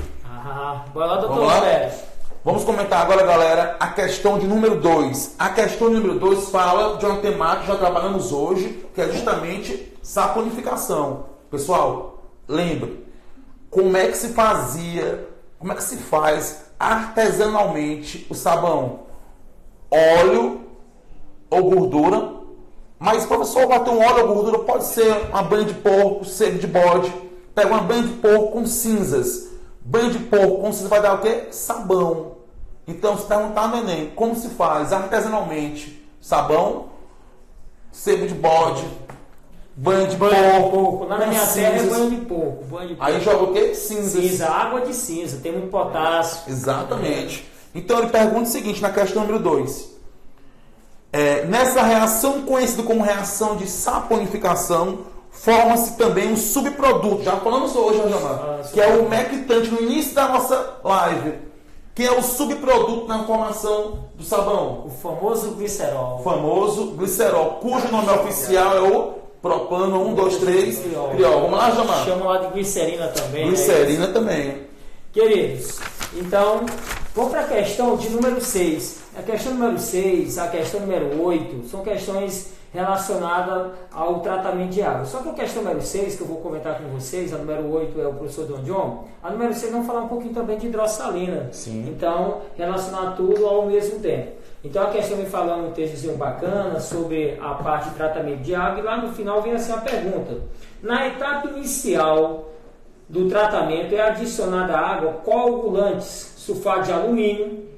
[SPEAKER 3] Bora lá, doutor Pérez.
[SPEAKER 2] Vamos comentar agora, galera, a questão de número 2. A questão de número 2 fala de uma temática que já trabalhamos hoje, que é justamente saponificação. Pessoal, lembre, como é que se faz artesanalmente o sabão? Óleo ou gordura? Mas, professor, bater um óleo ou gordura pode ser uma banha de porco, sebo de bode. Pega uma banha de porco com cinzas. Banho de porco com cinzas vai dar o quê? Sabão. Então, se perguntar no Enem, como se faz artesanalmente sabão, sebo de bode, banho de porco.
[SPEAKER 3] Lá na minha terra é banho de porco.
[SPEAKER 2] Aí joga o quê? Cinzas.
[SPEAKER 3] Cinza, água de cinza, tem muito potássio.
[SPEAKER 2] Exatamente. Então ele pergunta o seguinte, na questão número 2. Nessa reação conhecida como reação de saponificação, forma-se também um subproduto. Já falamos hoje, que é o humectante no início da nossa live. Que é o subproduto na formação do sabão.
[SPEAKER 3] O famoso glicerol.
[SPEAKER 2] Cujo nome oficial é o propano 1, 2, 3, criol. Vamos lá, Jamar?
[SPEAKER 3] Chama lá de glicerina também.
[SPEAKER 2] Glicerina também.
[SPEAKER 3] Queridos, então, vamos para a questão de número 6. A questão número 6, a questão número 8, são questões relacionadas ao tratamento de água. Só que a questão número 6, que eu vou comentar com vocês, a número 8 é o professor Don John, a número 6 vamos falar um pouquinho também de hidrossalina.
[SPEAKER 2] Sim.
[SPEAKER 3] Então, relacionar tudo ao mesmo tempo. Então, a questão me falando um textozinho bacana sobre a parte de tratamento de água, e lá no final vem assim a pergunta. Na etapa inicial do tratamento é adicionada água coagulantes, sulfato de alumínio.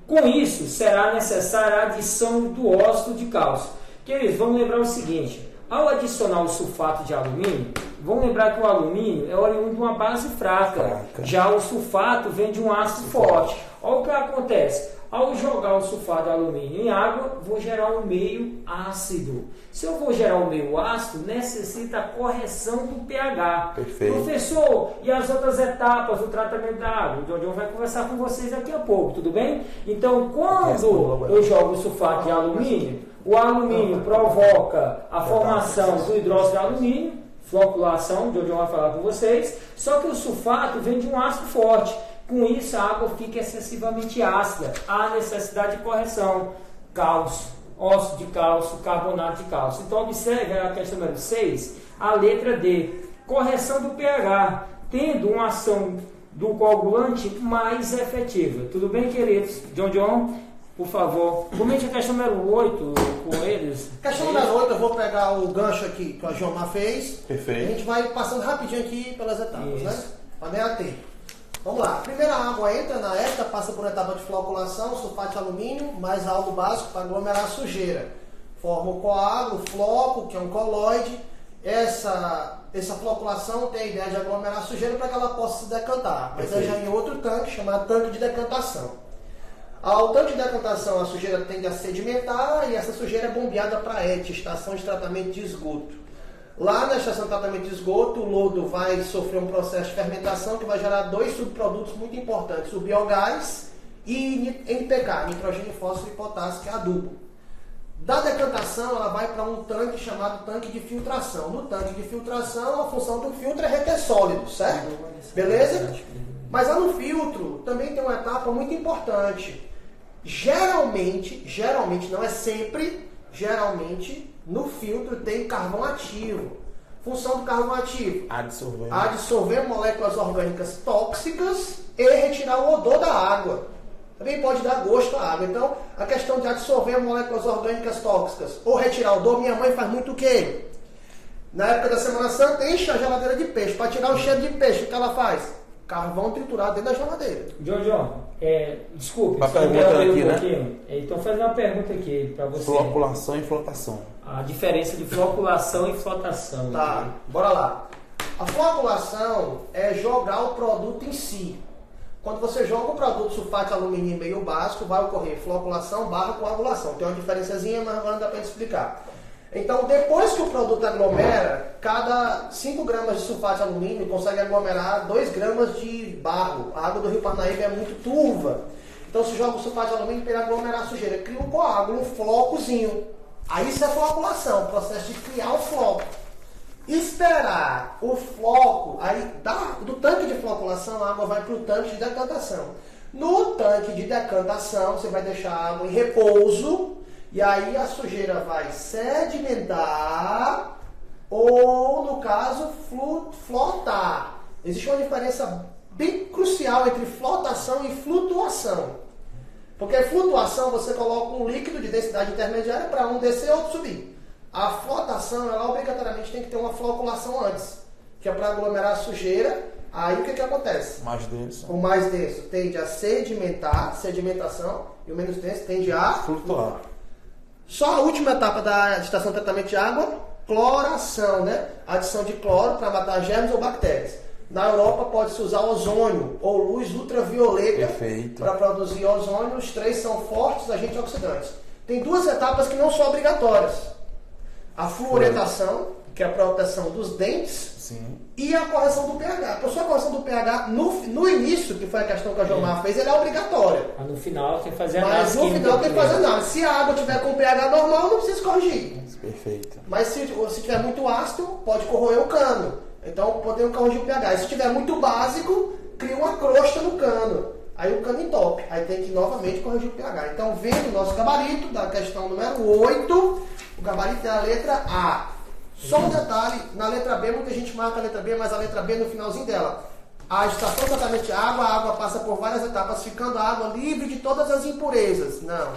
[SPEAKER 3] Com isso, será necessária a adição do óxido de cálcio. Queridos, vamos lembrar o seguinte, ao adicionar o sulfato de alumínio, vamos lembrar que o alumínio é oriundo de uma base fraca. Já o sulfato vem de um ácido forte. Olha o que acontece. Ao jogar o sulfato de alumínio em água, vou gerar um meio ácido. Se eu vou gerar um meio ácido, necessita a correção do pH.
[SPEAKER 2] Perfeito.
[SPEAKER 3] Professor, e as outras etapas do tratamento da água? O John vai conversar com vocês daqui a pouco, tudo bem? Então, quando eu jogo o sulfato de alumínio, o alumínio provoca a formação do hidróxido de alumínio, floculação, o John vai falar com vocês, só que o sulfato vem de um ácido forte. Com isso, a água fica excessivamente ácida. Há necessidade de correção. Cálcio, óxido de cálcio, carbonato de cálcio. Então, observe a questão número 6, a letra D. Correção do pH, tendo uma ação do coagulante mais efetiva. Tudo bem, queridos? John, por favor, comente a questão número 8 com eles.
[SPEAKER 4] Questão número 8, eu vou pegar o gancho aqui que a Jomar fez.
[SPEAKER 2] Perfeito.
[SPEAKER 4] A gente vai passando rapidinho aqui pelas etapas, né? Para ganhar tempo. Vamos lá. A primeira água entra na época, passa por etapa de floculação, sulfato de alumínio, mais algo básico para aglomerar a sujeira. Forma o coágulo, o floco, que é um coloide. Essa floculação tem a ideia de aglomerar a sujeira para que ela possa se decantar. Mas é já em outro tanque, chamado tanque de decantação. Ao tanque de decantação, a sujeira tende a sedimentar e essa sujeira é bombeada para a ET, Estação de Tratamento de Esgoto. Lá na estação de tratamento de esgoto, o lodo vai sofrer um processo de fermentação que vai gerar dois subprodutos muito importantes, o biogás e NPK, nitrogênio, fósforo e potássio, que é adubo. Da decantação, ela vai para um tanque chamado tanque de filtração. No tanque de filtração, a função do filtro é reter sólido, certo? Beleza? Mas lá no filtro, também tem uma etapa muito importante. Geralmente, não é sempre, geralmente, no filtro tem carvão ativo. Função do carvão ativo: adsorver moléculas orgânicas tóxicas e retirar o odor da água. também pode dar gosto à água. Então, a questão de absorver moléculas orgânicas tóxicas ou retirar o odor, minha mãe faz muito o quê? Na época da Semana Santa, enche a geladeira de peixe. Para tirar o cheiro de peixe, o que ela faz? Carvão triturado dentro da geladeira.
[SPEAKER 3] John, desculpe.
[SPEAKER 2] Uma pergunta aqui,
[SPEAKER 3] né? Então, fazer uma pergunta aqui para você.
[SPEAKER 2] Floculação e flotação.
[SPEAKER 3] A diferença de floculação e flotação.
[SPEAKER 4] Tá, bora lá. A floculação é jogar o produto em si. Quando você joga o produto sulfato de alumínio em meio básico, vai ocorrer floculação / coagulação. Tem uma diferençazinha, mas agora não dá para explicar. Então, depois que o produto aglomera, cada 5 gramas de sulfato de alumínio consegue aglomerar 2 gramas de barro. A água do Rio Parnaíba é muito turva. Então, se joga o sulfato de alumínio para ele aglomerar a sujeira, cria um coágulo, um flocozinho. Aí isso é floculação, o processo de criar o floco. Esperar o floco, aí do tanque de floculação, a água vai para o tanque de decantação. No tanque de decantação, você vai deixar a água em repouso, e aí a sujeira vai sedimentar, ou no caso, flotar. Existe uma diferença bem crucial entre flotação e flutuação. Porque flutuação, você coloca um líquido de densidade intermediária para um descer e outro subir. A flotação, ela obrigatoriamente tem que ter uma floculação antes, que é para aglomerar a sujeira. Aí o que acontece?
[SPEAKER 2] Mais denso.
[SPEAKER 4] O mais denso tende a sedimentar, sedimentação, e o menos denso tende a
[SPEAKER 2] flutuar.
[SPEAKER 4] Só a última etapa da estação de tratamento de água, cloração, né? Adição de cloro para matar germes ou bactérias. Na Europa pode-se usar ozônio ou luz ultravioleta para produzir ozônio. Os 3 são fortes agentes oxidantes. Tem 2 etapas que não são obrigatórias. A fluoretação, que é a proteção dos dentes,
[SPEAKER 2] sim,
[SPEAKER 4] e a correção do pH. Por sua correção do pH, no início, que foi a questão que a Jomar fez, ele é obrigatória.
[SPEAKER 3] Mas no final tem que fazer
[SPEAKER 4] análise. Mas no final tem que fazer análise. Se a água tiver com pH normal, não precisa corrigir.
[SPEAKER 2] Perfeito.
[SPEAKER 4] Mas se tiver muito ácido, pode corroer o cano. Então podemos corrigir o pH. E se tiver muito básico, cria uma crosta no cano. Aí o cano entope. Aí tem que novamente corrigir o pH. Então, vendo o nosso gabarito da questão número 8, o gabarito é a letra A. Só um detalhe, na letra B, muita gente marca a letra B, mas a letra B no finalzinho dela. A estação de tratamento de água, a água passa por várias etapas, ficando a água livre de todas as impurezas. Não.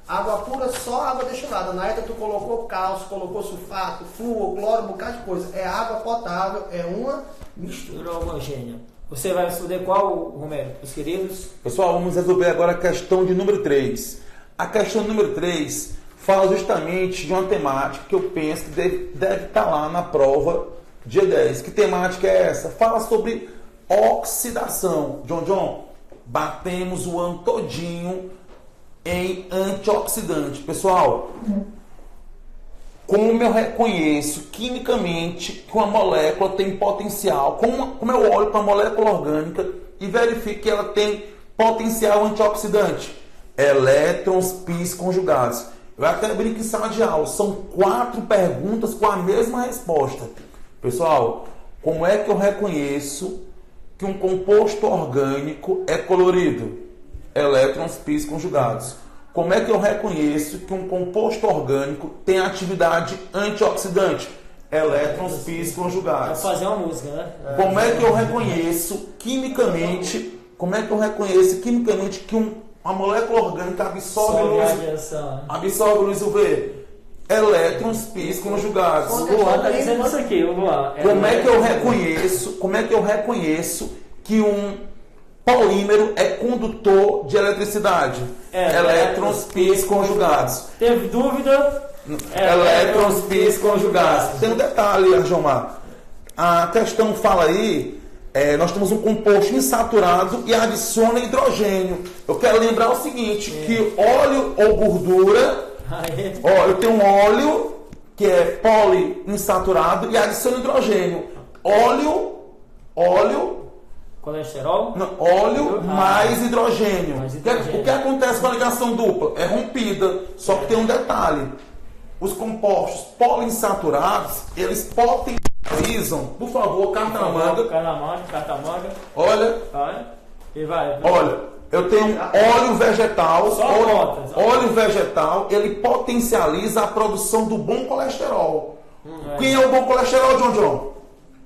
[SPEAKER 4] Água pura, só água destilada. Na ETA tu colocou cálcio, colocou sulfato, flúor, cloro, um bocado de coisa. É água potável, é uma mistura
[SPEAKER 3] homogênea. Você vai responder qual, Romero, os queridos?
[SPEAKER 2] Pessoal, vamos resolver agora a questão de número 3. A questão número 3 fala justamente de uma temática que eu penso que deve estar lá na prova dia 10. Que temática é essa? Fala sobre oxidação. John, batemos o ano todinho em antioxidante. Pessoal, como eu reconheço quimicamente que uma molécula tem potencial, como eu olho para a molécula orgânica e verifico que ela tem potencial antioxidante? Elétrons π conjugados. Eu até brinco em sala de aula, são 4 perguntas com a mesma resposta. Pessoal, como é que eu reconheço que um composto orgânico é colorido? Elétrons π conjugados. Como é que eu reconheço que um composto orgânico tem atividade antioxidante? Elétrons π conjugados.
[SPEAKER 3] Vai fazer uma música, né?
[SPEAKER 2] Como é que eu reconheço quimicamente que uma molécula orgânica absorve luz UV? Elétrons π conjugados.
[SPEAKER 3] O Luan está dizendo isso aqui, o Luan.
[SPEAKER 2] Como é que eu reconheço que um polímero é condutor de eletricidade? Elétrons π conjugados.
[SPEAKER 3] Teve dúvida?
[SPEAKER 2] Elétrons π conjugados. Tem um detalhe, Arjomar. A questão fala aí, nós temos um composto insaturado e adiciona hidrogênio. Eu quero lembrar o seguinte, que óleo ou gordura, eu tenho um óleo que é poliinsaturado e adiciona hidrogênio.
[SPEAKER 3] Colesterol?
[SPEAKER 2] Não, óleo mais hidrogênio. O que acontece com a ligação dupla? É rompida, só que tem um detalhe. Os compostos poliinsaturados, eles potencializam, por favor, carta na manga. Olha.
[SPEAKER 3] E vai.
[SPEAKER 2] Olha, eu tenho óleo vegetal. Óleo vegetal, ele potencializa a produção do bom colesterol. Quem é o bom colesterol, John?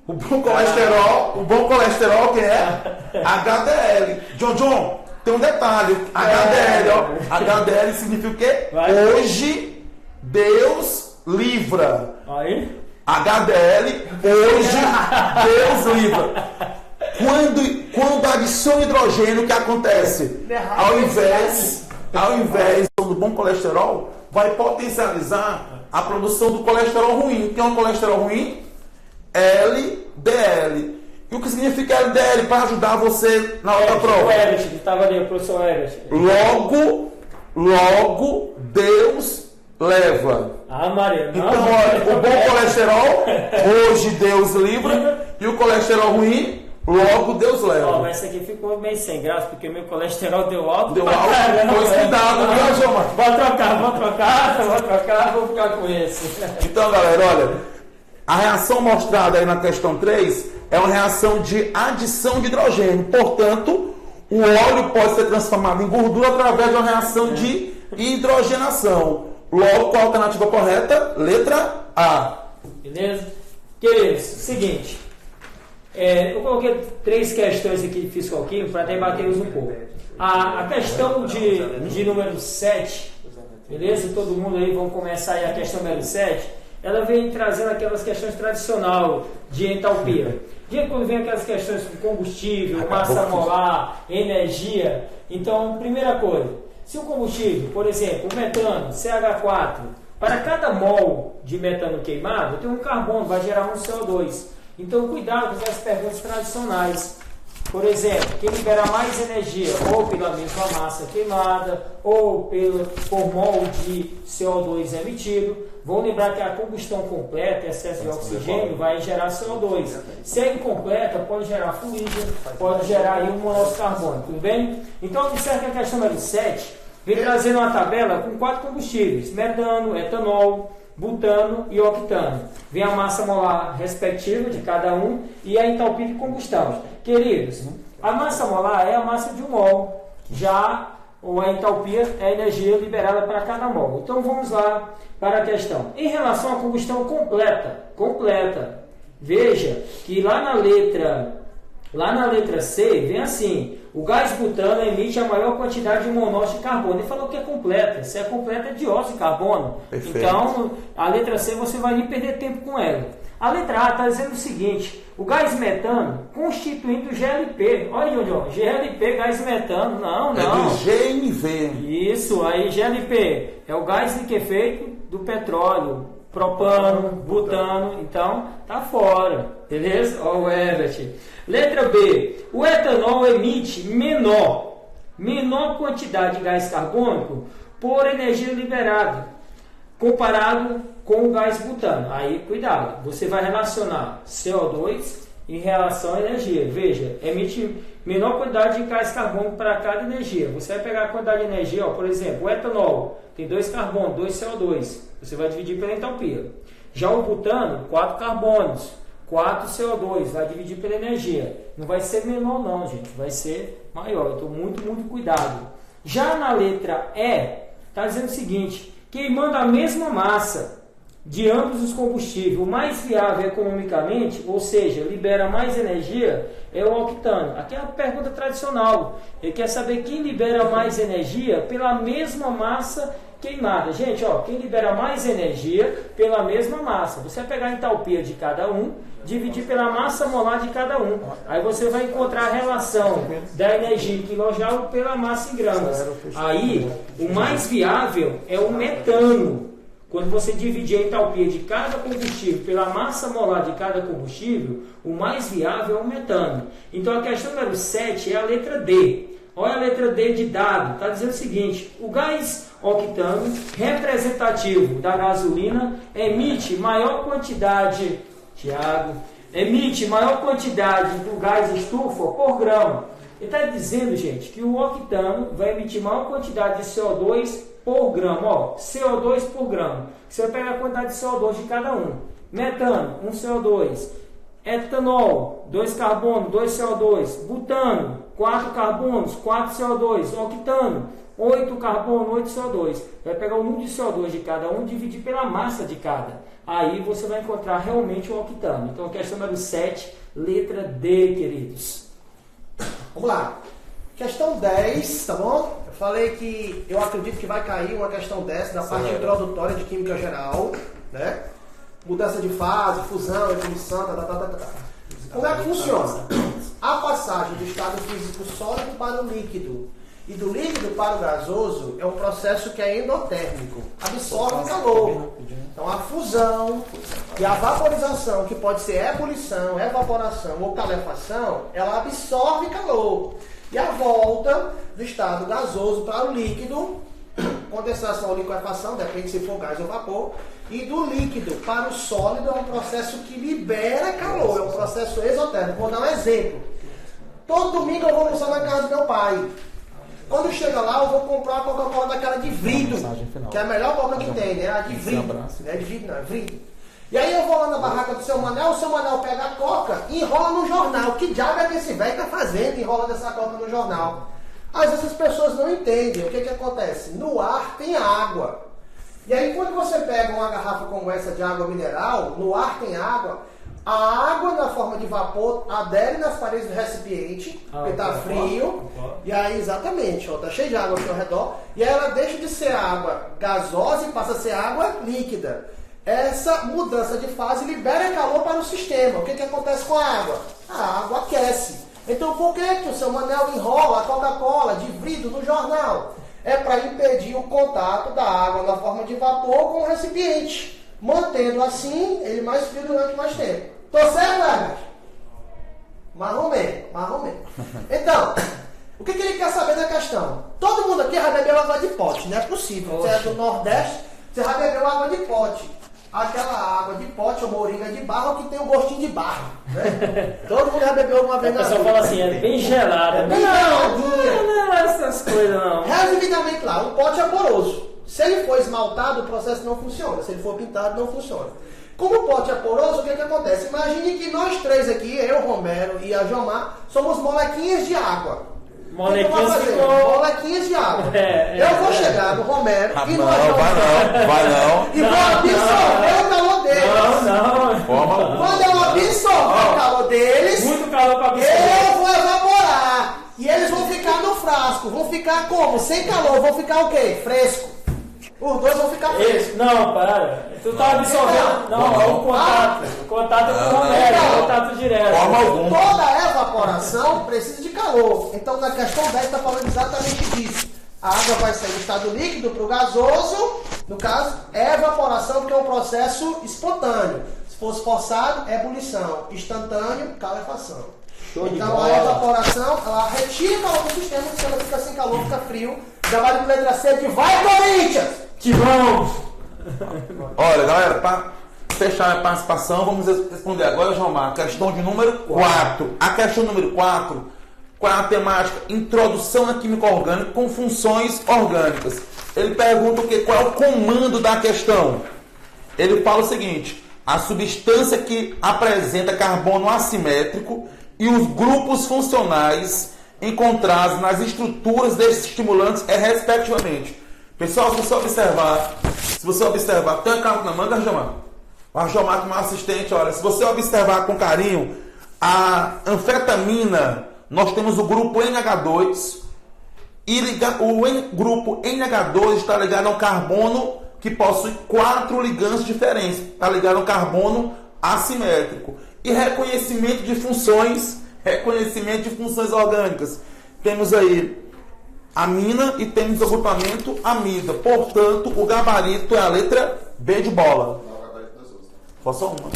[SPEAKER 2] O bom colesterol, quem é? HDL. John, tem um detalhe. HDL, ó. HDL significa o quê?
[SPEAKER 3] Vai.
[SPEAKER 2] Hoje Deus livra.
[SPEAKER 3] Aí.
[SPEAKER 2] HDL, hoje Deus livra. Quando adiciona hidrogênio, o que acontece? Ao invés do bom colesterol, vai potencializar a produção do colesterol ruim. O que é um colesterol ruim? LDL. E o que significa LDL? Para ajudar você na hora da prova.
[SPEAKER 3] O Everett, que estava ali, o professor Everett.
[SPEAKER 2] Logo, Deus leva.
[SPEAKER 3] Ah, Maria, não.
[SPEAKER 2] Então, olha, o bom colesterol, hoje Deus livra, e o colesterol ruim, logo Deus leva.
[SPEAKER 3] Ó, mas isso aqui ficou meio sem graça, porque meu colesterol deu alto.
[SPEAKER 2] Deu alto, pois cuidado, viu, Gilmar?
[SPEAKER 3] Vou ficar com esse.
[SPEAKER 2] Então, galera, olha, a reação mostrada aí na questão 3 é uma reação de adição de hidrogênio. Portanto, o óleo pode ser transformado em gordura através de uma reação de hidrogenação. Logo, qual a alternativa correta? Letra A.
[SPEAKER 3] Beleza? Queridos, seguinte. Eu coloquei 3 questões aqui de físico-química para debatermos um pouco. A questão de número 7, beleza? Todo mundo aí, vamos começar aí a questão número 7. Ela vem trazendo aquelas questões tradicionais de entalpia. Quando vem aquelas questões de combustível, massa molar, energia. Então, primeira coisa, se o combustível, por exemplo, o metano, CH4, para cada mol de metano queimado, tem um carbono, vai gerar um CO2. Então, cuidado com as perguntas tradicionais. Por exemplo, quem libera mais energia, ou pela mesma massa queimada, ou por mol de CO2 emitido. Vamos lembrar que a combustão completa, excesso de oxigênio, vai gerar CO2. Se é incompleta, pode gerar fuligem, pode gerar aí um monóxido de carbono. Tudo bem? Então, observe que a questão número 7 vem trazendo uma tabela com 4 combustíveis: metano, etanol, butano e octano. Vem a massa molar respectiva de cada um e a entalpia de combustão. Queridos, a massa molar é a massa de um mol, já a entalpia é a energia liberada para cada mol. Então vamos lá para a questão. Em relação à combustão completa, veja que lá na letra C vem assim: o gás butano emite a maior quantidade de monóxido de carbono. Ele falou que é completa. Se é completa, é dióxido de carbono.
[SPEAKER 2] Perfeito.
[SPEAKER 3] Então, a letra C você vai nem perder tempo com ela. A letra A está dizendo o seguinte: o gás metano constituindo GLP. Olha de onde, ó. GLP, gás metano. Não.
[SPEAKER 2] É do GNV.
[SPEAKER 3] Isso, aí GLP é o gás liquefeito do petróleo. Propano, butano, então tá fora, beleza? Ó o Everett. Letra B, o etanol emite menor quantidade de gás carbônico por energia liberada, comparado com o gás butano. Aí, cuidado, você vai relacionar CO2 em relação à energia. Veja, emite menor quantidade de gás carbônico para cada energia. Você vai pegar a quantidade de energia, ó, por exemplo, o etanol tem 2 carbonos, 2 CO2. Você vai dividir pela entalpia. Já o butano, 4 carbonos, 4 CO2, vai dividir pela energia. Não vai ser menor não, gente, vai ser maior. Então, muito cuidado. Já na letra E, está dizendo o seguinte: queimando a mesma massa de ambos os combustíveis, o mais viável economicamente, ou seja, libera mais energia, é o octano. Aqui é a pergunta tradicional. Ele quer saber quem libera mais energia pela mesma massa queimada. Gente, ó, quem libera mais energia pela mesma massa. Você vai pegar a entalpia de cada um, dividir pela massa molar de cada um. Aí você vai encontrar a relação da energia em quilojoule pela massa em gramas. Aí, o mais viável é o metano. Quando você dividir a entalpia de cada combustível pela massa molar de cada combustível, o mais viável é o metano. Então a questão número 7 é a letra D. Olha a letra D de dado, está dizendo o seguinte: o gás octano, representativo da gasolina, emite maior quantidade do gás estufa por grama. Ele está dizendo, gente, que o octano vai emitir maior quantidade de CO2 por grama, ó, CO2 por grama. Você vai pegar a quantidade de CO2 de cada um. Metano, 1 CO2. Etanol, 2 carbonos, 2 CO2. Butano, 4 carbonos, 4 CO2. Octano, 8 carbono, 8 CO2. Vai pegar o número de CO2 de cada um e dividir pela massa de cada. Aí você vai encontrar realmente o octano. Então, questão número 7, letra D, queridos.
[SPEAKER 4] Vamos lá. Questão 10, tá bom? Eu falei que eu acredito que vai cair uma questão 10 da parte introdutória de Química Geral, né? Mudança de fase, fusão, ebulição, tá. Como é que funciona? A passagem do estado físico sólido para o líquido e do líquido para o gasoso é um processo que é endotérmico, absorve calor. Então a fusão e a vaporização, que pode ser ebulição, evaporação ou calefação, ela absorve calor. E a volta do estado gasoso para o líquido, condensação ou liquefação, depende se for gás ou vapor, e do líquido para o sólido é um processo que libera calor, é um processo exotérmico. Vou dar um exemplo. Todo domingo eu vou almoçar na casa do meu pai. Quando chega lá, eu vou comprar uma Coca-Cola daquela de vidro, que é a melhor Coca que tem, né? A de vidro. Não é de vidro, não, é vidro. E aí eu vou lá na barraca do seu Manel, o seu Manel pega a Coca e enrola no jornal. Que diabo é que esse velho tá fazendo enrolando essa Coca no jornal? Às vezes as pessoas não entendem. O que acontece? No ar tem água. E aí quando você pega uma garrafa como essa de água mineral, no ar tem água, a água na forma de vapor adere nas paredes do recipiente, porque está frio, e aí exatamente, ó, tá cheio de água aqui ao redor, e aí ela deixa de ser água gasosa e passa a ser água líquida. Essa mudança de fase libera calor para o sistema. O que acontece com a água? A água aquece. Então por que o seu Manel enrola a Coca-Cola de vidro no jornal? É para impedir o contato da água na forma de vapor com o recipiente, mantendo assim ele mais frio durante mais tempo. Tô certo, Lagarde? Mais ou menos. Então, o que ele quer saber da questão? Todo mundo aqui já bebeu água de pote, não é possível. Você é do Nordeste, você já bebeu água de pote. Aquela água de pote ou moringa de barro que tem um gostinho de barro, né? Todo mundo já bebeu uma vez na vida.
[SPEAKER 3] O pessoal fala assim, é bem gelada.
[SPEAKER 4] É bem geladinha.
[SPEAKER 3] Não é essas coisas não.
[SPEAKER 4] Resumidamente claro, o pote é poroso. Se ele for esmaltado, o processo não funciona. Se ele for pintado, não funciona. Como o pote é poroso, o que acontece? Imagine que nós três aqui, eu, Romero e a Jomar, somos molequinhas de água. Molequinhas de água. Eu vou chegar no Romero e no Jomar.
[SPEAKER 2] Vai não.
[SPEAKER 4] E vou absorver o calor deles.
[SPEAKER 3] Não.
[SPEAKER 4] Quando eu absorver o calor deles,
[SPEAKER 3] muito calor para absorver.
[SPEAKER 4] eu vou evaporar. E eles vão ficar no frasco. Vão ficar como? Sem calor. Vão ficar o quê? Fresco. Os dois vão ficar frescos.
[SPEAKER 3] Não, para. Tu tá absorvendo. Não, é o contato. O contato com o Romero, o contato direto.
[SPEAKER 4] Toda evaporação precisa de calor. Então na questão 10 está falando exatamente disso. A água vai sair do estado líquido para o gasoso. No caso, é evaporação porque é um processo espontâneo. Se fosse forçado, é ebulição. Instantâneo, calefação. Então a evaporação, ela retira o calor do sistema, o sistema fica sem calor, fica frio. Já vai com letra C de vai, Corinthians!
[SPEAKER 3] Que bom!
[SPEAKER 2] Olha, galera, para fechar a participação, vamos responder agora, Jomar, a questão de número 4. A questão número 4, qual é a temática? Introdução à química orgânica com funções orgânicas. Ele pergunta qual é o comando da questão. Ele fala o seguinte: a substância que apresenta carbono assimétrico e os grupos funcionais encontrados nas estruturas desses estimulantes é respectivamente. Pessoal, se você observar, tem uma carta na manga, Jomar? O Jomar, como assistente, olha, se você observar com carinho, a anfetamina, nós temos o grupo NH2 e o grupo NH2 está ligado ao carbono que possui 4 ligantes diferentes, está ligado ao carbono assimétrico. E reconhecimento de funções orgânicas. Temos aí amina e temos o agrupamento amida. Portanto, o gabarito é a letra B de bola. Foi só uma.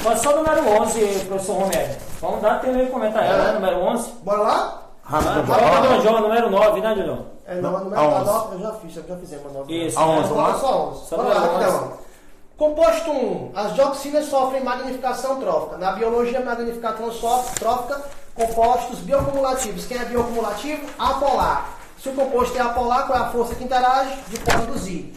[SPEAKER 3] Pode só o número 11, professor Romero. Vamos dar tempo de comentar ela, né? Número 11.
[SPEAKER 4] Bora lá?
[SPEAKER 3] Rápido, João, número 9, né, Julião?
[SPEAKER 4] Não, número 9 eu já fizemos. 9.
[SPEAKER 3] Isso.
[SPEAKER 2] A 11, vamos lá?
[SPEAKER 4] Só 11. Bora lá, então. Composto 1. As dioxinas sofrem magnificação trófica. Na biologia, magnificação trófica, compostos bioacumulativos. Quem é bioacumulativo? Apolar. Se o composto é apolar, qual é a força que interage? De produzir.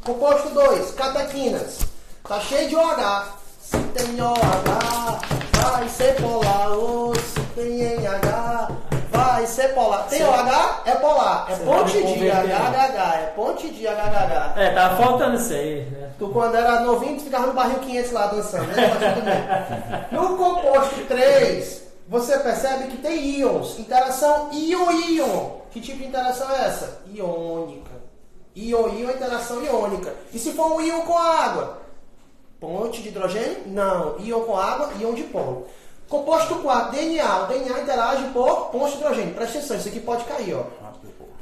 [SPEAKER 4] Composto 2. Catequinas. Tá cheio de OH. Se tem OH, vai ser polar. Ou se tem NH, vai ser polar. Tem OH? É polar. É ponte de HHH. É ponte de HHH.
[SPEAKER 3] Tá faltando isso aí, né?
[SPEAKER 4] Tu, quando era novinho, tu ficava no barril 500 lá dançando, né? Mas tudo bem. No composto 3, você percebe que tem íons, interação íon-íon. Que tipo de interação é essa? Iônica. Íon-íon é interação iônica. E se for um íon com água? Ponte de hidrogênio? Não. Íon com água, íon de polo. Composto 4, DNA. O DNA interage por ponte de hidrogênio. Presta atenção, isso aqui pode cair, ó.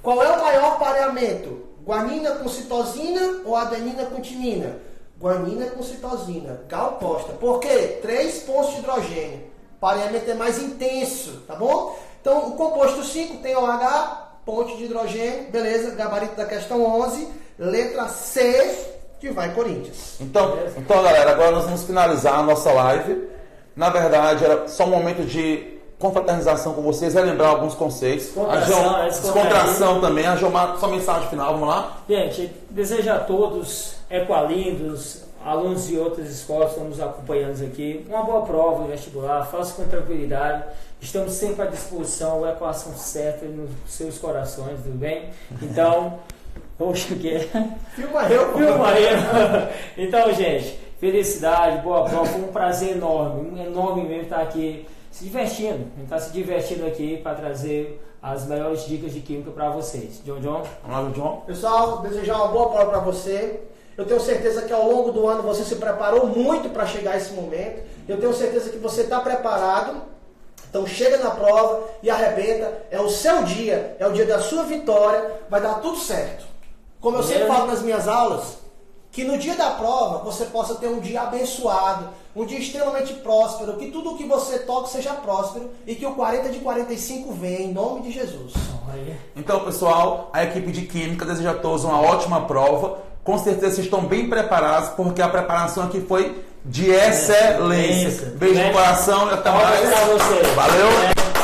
[SPEAKER 4] Qual é o maior pareamento? Guanina com citosina ou adenina com timina? Guanina com citosina. Gal Costa. Por quê? 3 pontos de hidrogênio. O pareamento é mais intenso, tá bom? Então, o composto 5 tem OH, ponte de hidrogênio. Beleza, gabarito da questão 11. Letra C, que vai Corinthians.
[SPEAKER 2] Então, galera, agora nós vamos finalizar a nossa live. Na verdade, era só um momento de confraternização com vocês, relembrar alguns conceitos. Descontração também. A Jomar, sua mensagem final, vamos lá?
[SPEAKER 3] Gente, desejo a todos, equalindos, alunos de outras escolas que estão nos acompanhando aqui, uma boa prova no vestibular, faça com tranquilidade. Estamos sempre à disposição, a equação certa nos seus corações, tudo bem? Então, poxa, o que é?
[SPEAKER 4] Filma eu.
[SPEAKER 3] Então, gente, felicidade, boa prova, foi um prazer enorme mesmo estar aqui se divertindo. A gente está se divertindo aqui para trazer as melhores dicas de química para vocês. John.
[SPEAKER 2] Vamos lá, John.
[SPEAKER 4] Pessoal, desejar uma boa prova para você. Eu tenho certeza que ao longo do ano você se preparou muito para chegar a esse momento. Eu tenho certeza que você está preparado. Então chega na prova e arrebenta. É o seu dia, é o dia da sua vitória. Vai dar tudo certo. Como eu sempre falo nas minhas aulas, que no dia da prova você possa ter um dia abençoado, um dia extremamente próspero, que tudo o que você toque seja próspero e que o 40 de 45 venha, em nome de Jesus.
[SPEAKER 2] Então, pessoal, a equipe de Química deseja a todos uma ótima prova. Com certeza vocês estão bem preparados, porque a preparação aqui foi de excelência. Beijo no coração e até mais.
[SPEAKER 3] Valeu!